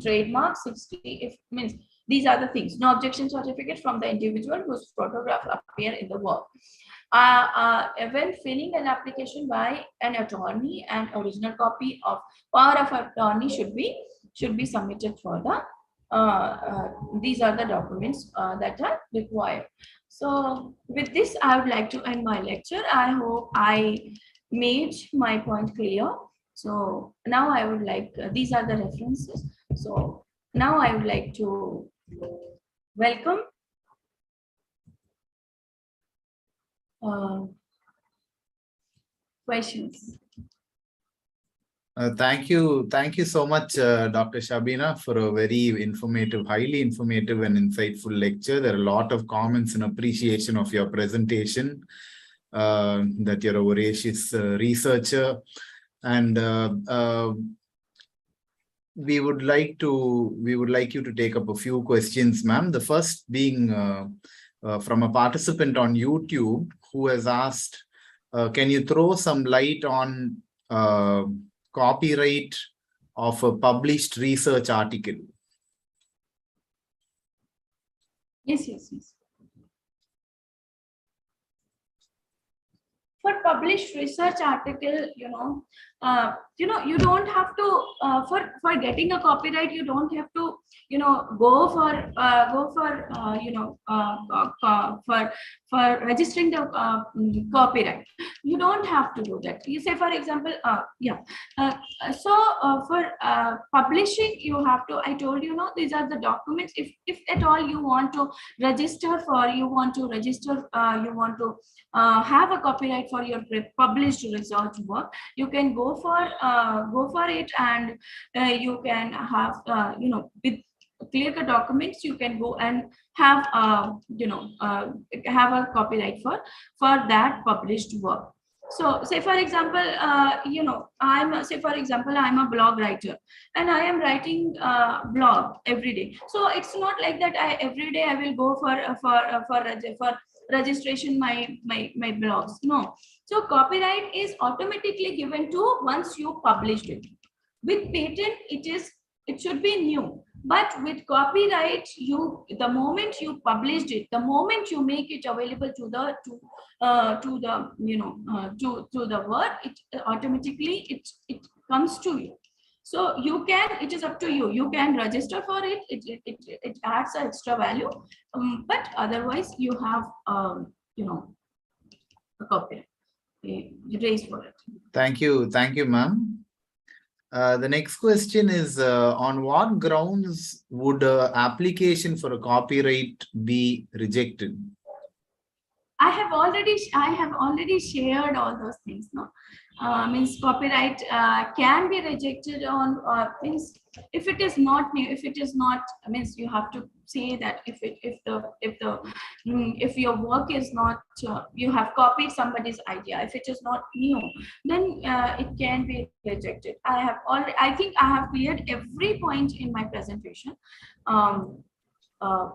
trademark 60, if means these are the things. No objection certificate from the individual whose photograph appear in the work. When filling an application by an attorney, an original copy of power of attorney should be submitted for the these are the documents that are required. So with this, I would like to end my lecture. I hope I made my point clear. So now I would like, these are the references. So now I would like to welcome questions. Thank you so much, Dr. Shabina, for a very informative, highly informative and insightful lecture. There are a lot of comments and appreciation of your presentation, that you're a voracious researcher, and we would like you to take up a few questions, ma'am. The first being from a participant on YouTube who has asked, can you throw some light on copyright of a published research article? Yes. for published research article, you don't have to, for getting a copyright, you don't have to, go for for registering the copyright. You don't have to do that. You say, for example, for publishing, you have to, I told you, these are the documents. If at all you want to register for, you want to have a copyright for your published research work, you can go for it, and you can have, with clear documents, you can go and have have a copyright for that published work. So say for example, I'm a blog writer, and I am writing blog every day. So it's not like that every day I will go for registration my blogs. No. So copyright is automatically given to once you published it. With patent, it should be new. But with copyright, the moment you published it, the moment you make it available to the world, it automatically it comes to you. So you can, it is up to you. You can register for it. It adds an extra value, but otherwise you have a copyright. You raise for it. Thank you, ma'am. The next question is, on what grounds would an application for a copyright be rejected? I have already shared all those things. No, means copyright can be rejected on things if it is not new. If it is not, means you have to say that if your work is not, you have copied somebody's idea. If it is not new, then it can be rejected. I think I have cleared every point in my presentation.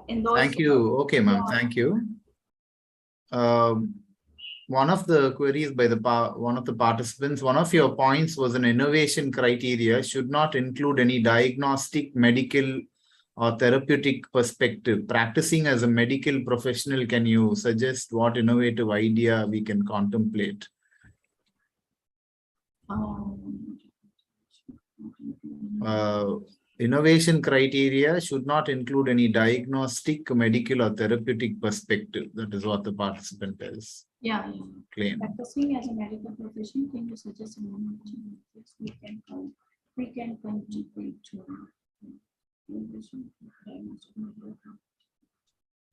In those. Thank you. Okay, ma'am. Thank you. One of the queries by one of the participants, one of your points was an innovation criteria should not include any diagnostic, medical, or therapeutic perspective. Practicing as a medical professional, can you suggest what innovative idea we can contemplate? Innovation criteria should not include any diagnostic, medical, or therapeutic perspective. That is what the participant has claimed. Practicing as a medical profession, can you suggest we can contribute to?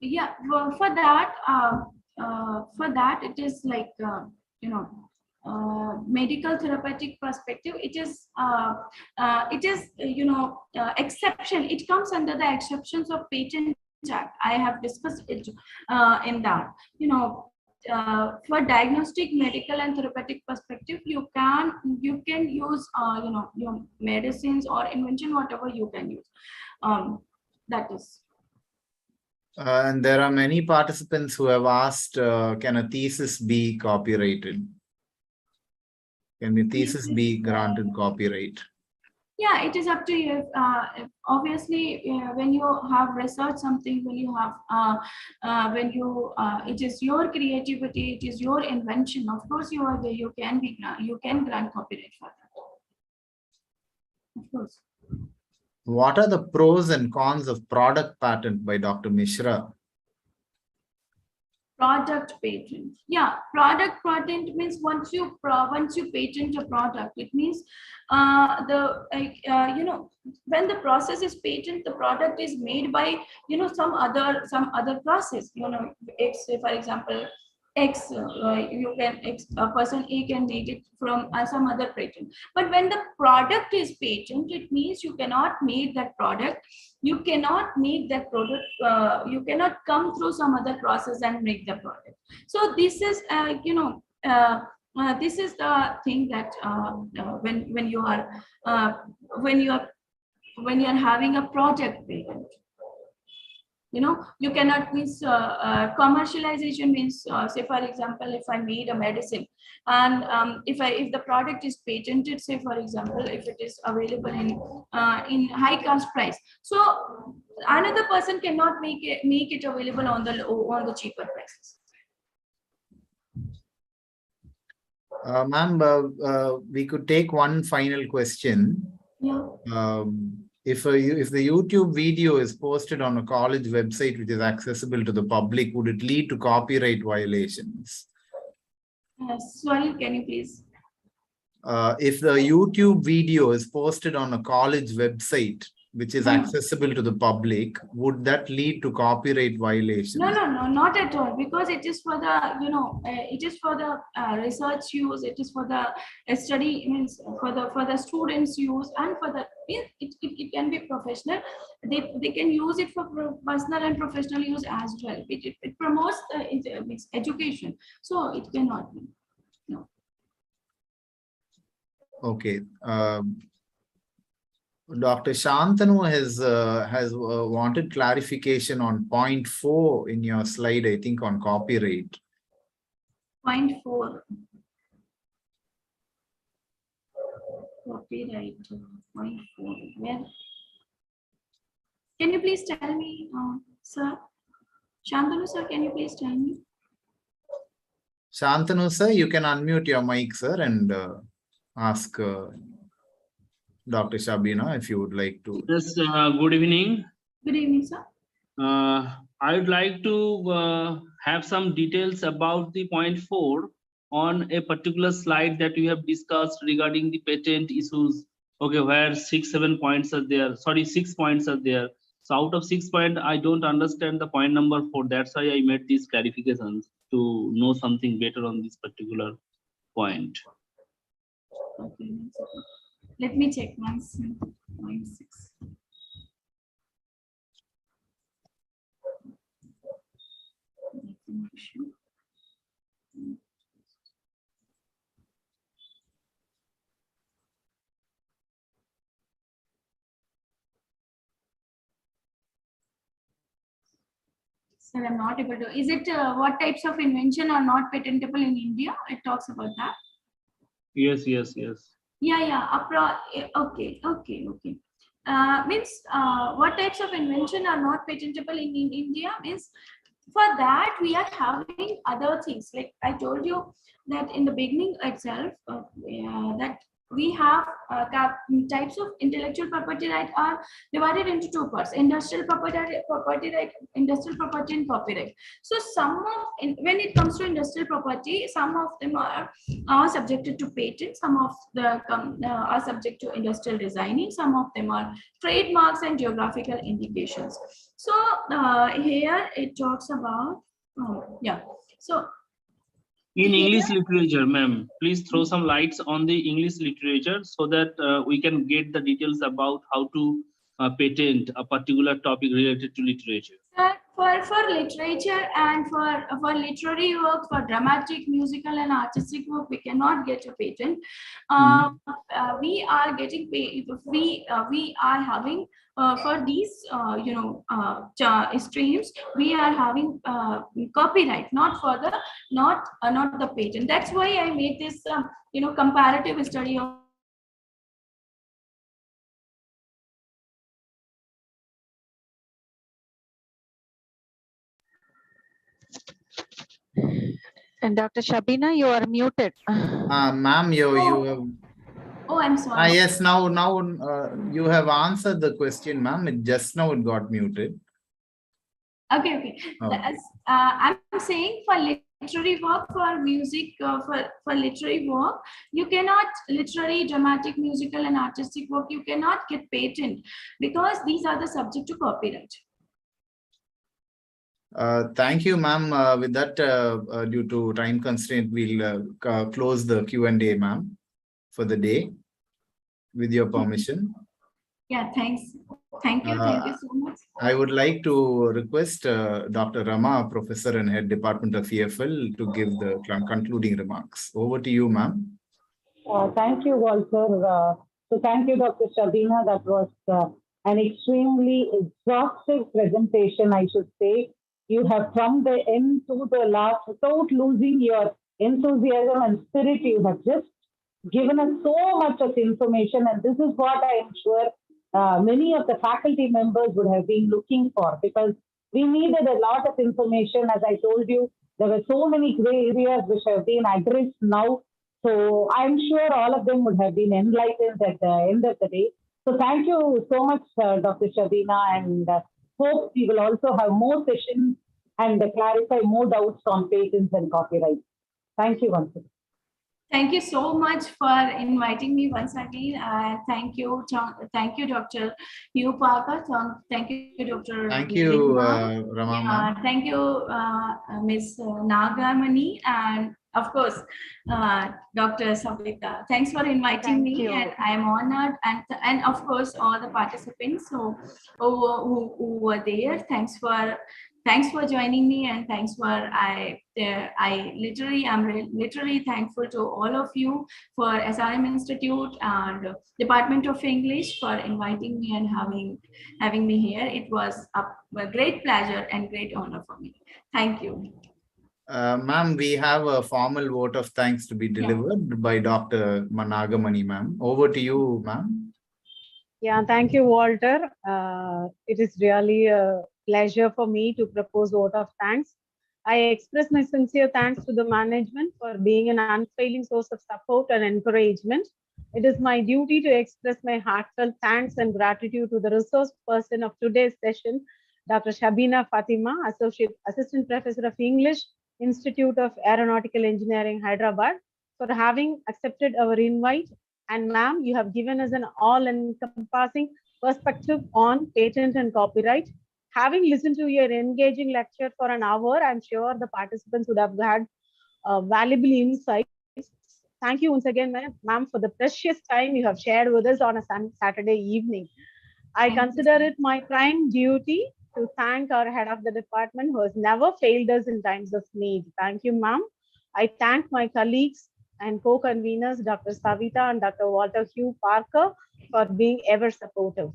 Yeah, well, for that it is like medical therapeutic perspective. It is exception. It comes under the exceptions of Patent Act. I have discussed it in that. For diagnostic, medical, and therapeutic perspective, you can use your medicines or invention, whatever you can use. That is. And there are many participants who have asked, can a thesis be copyrighted? Can the thesis be granted copyright? Yeah, it is up to you. Obviously, when you have researched something, when you have, it is your creativity, it is your invention. Of course, you are there. You can grant copyright for that. Of course. What are the pros and cons of product patent by Dr. Mishra? Product patent. Yeah, product patent means once you patent a product, it means when the process is patent, the product is made by some other process. Say for example, X, a person A can make it from some other patent. But when the product is patent, it means you cannot make that product. You cannot make that product. You cannot come through some other process and make the product. So this is, this is the thing that when you are having a project patent. You cannot means commercialization means, say for example, if I made a medicine and if the product is patented, say for example, if it is available in high cost price, so another person cannot make it available on the cheaper prices. Ma'am, we could take one final question. Yeah. If the YouTube video is posted on a college website which is accessible to the public, would it lead to copyright violations? Sorry, can you please? If the YouTube video is posted on a college website which is accessible to the public, would that lead to copyright violations? No, not at all, because it is for the, it is for the research use, it is for the study, means for the students use, and for the, it can be professional. They can use it for personal and professional use as well. It promotes the education, so it cannot be. No. Okay. Dr. Shantanu has wanted clarification on point 4 in your slide, I think, on copyright. Point 4. Copyright. Point 4. Where? Can you please tell me, sir? Shantanu sir, can you please tell me? Shantanu sir, you can unmute your mic, sir, and ask Dr. Shabina if you would like to. Yes, good evening. Good evening, sir. I would like to have some details about the point 4 on a particular slide that we have discussed regarding the patent issues. Okay, where 6 points are there. Sorry, 6 points are there. So out of 6 points, I don't understand the point number 4. That's why I made these clarifications to know something better on this particular point. Okay, let me check once. Point 6. Sir, I'm not able to. Is it what types of invention are not patentable in India? It talks about that. Yes. Yeah. Okay. Means what types of invention are not patentable in India? Means for that we are having other things. Like I told you that in the beginning itself, that we have types of intellectual property right are divided into 2 parts: industrial property right, industrial property and copyright. So when it comes to industrial property, some of them are subjected to patent, some of the are subject to industrial designing, some of them are trademarks and geographical indications. So here it talks about so in English literature, ma'am, please throw some lights on the English literature so that we can get the details about how to patent a particular topic related to literature. For literature and for literary work, for dramatic, musical, and artistic work, we cannot get a patent. We are getting paid. We are having for these streams. We are having copyright, not for the not the patent. That's why I made this comparative study of. And Dr. Shabina, you are muted. Ma'am, you have. Oh, I'm sorry. Yes, now you have answered the question, ma'am. Just now it got muted. Okay. Oh. I'm saying for literary work, for music, for literary work, you cannot, literary, dramatic, musical, and artistic work, you cannot get patent because these are the subject to copyright. Thank you, ma'am. With that, due to time constraint, we'll close the Q&A, ma'am, for the day, with your permission. Yeah, thanks. Thank you so much. I would like to request Dr. Rama, Professor and Head Department of EFL, to give the concluding remarks. Over to you, ma'am. Thank you, Walter. So thank you, Dr. Shabina. That was an extremely exhaustive presentation, I should say. You have from the end to the last, without losing your enthusiasm and spirit, you have just given us so much of information. And this is what I am sure many of the faculty members would have been looking for, because we needed a lot of information. As I told you, there were so many gray areas which have been addressed now. So I'm sure all of them would have been enlightened at the end of the day. So thank you so much, Dr. Shabina, and hope we will also have more sessions and clarify more doubts on patents and copyright. Thank you once again. Thank you so much for inviting me once again. Thank you, thank you, Dr. Hugh Parker. Thank you, Dr. Thank you, Ridhima. Rama. Thank you, Ms. Nagamani, and of course, Dr. Savita. Thanks for inviting Thank me, you. and I'm honored. And of course, all the participants who were there. Thanks for joining me, and thanks for I'm literally thankful to all of you for SRM Institute and Department of English for inviting me and having me here. It was a great pleasure and great honor for me. Thank you. Ma'am, we have a formal vote of thanks to be delivered by Dr. Nagamani, ma'am. Over to you, ma'am. Yeah, thank you, Walter. It is really a pleasure for me to propose vote of thanks. I express my sincere thanks to the management for being an unfailing source of support and encouragement. It is my duty to express my heartfelt thanks and gratitude to the resource person of today's session, Dr. Shabina Fatima, Assistant Professor of English, Institute of Aeronautical Engineering, Hyderabad, for having accepted our invite. And ma'am, you have given us an all-encompassing perspective on patent and copyright. Having listened to your engaging lecture for an hour, I'm sure the participants would have had valuable insights. Thank you once again, ma'am, for the precious time you have shared with us on a Saturday evening. I consider it my prime duty to thank our head of the department who has never failed us in times of need. Thank you, ma'am. I thank my colleagues and co-conveners, Dr. Savita and Dr. Walter Hugh Parker, for being ever supportive.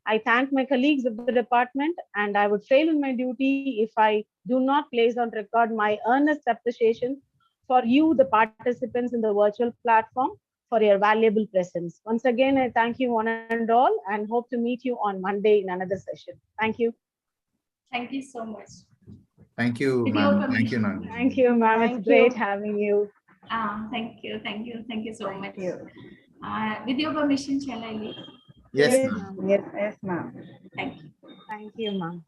I thank my colleagues of the department, and I would fail in my duty if I do not place on record my earnest appreciation for you, the participants in the virtual platform, for your valuable presence. Once again, I thank you one and all and hope to meet you on Monday in another session. Thank you. Thank you so much. Thank you, ma'am. Thank you, ma'am. Thank you, ma'am. It's great having you. Thank you so much. Thank you. With your permission, shall I leave? Yes, Yes, ma'am. ma'am. Yes, ma'am. Thank you. Thank you, ma'am.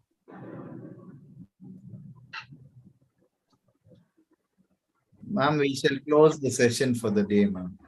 Ma'am, we shall close the session for the day, ma'am.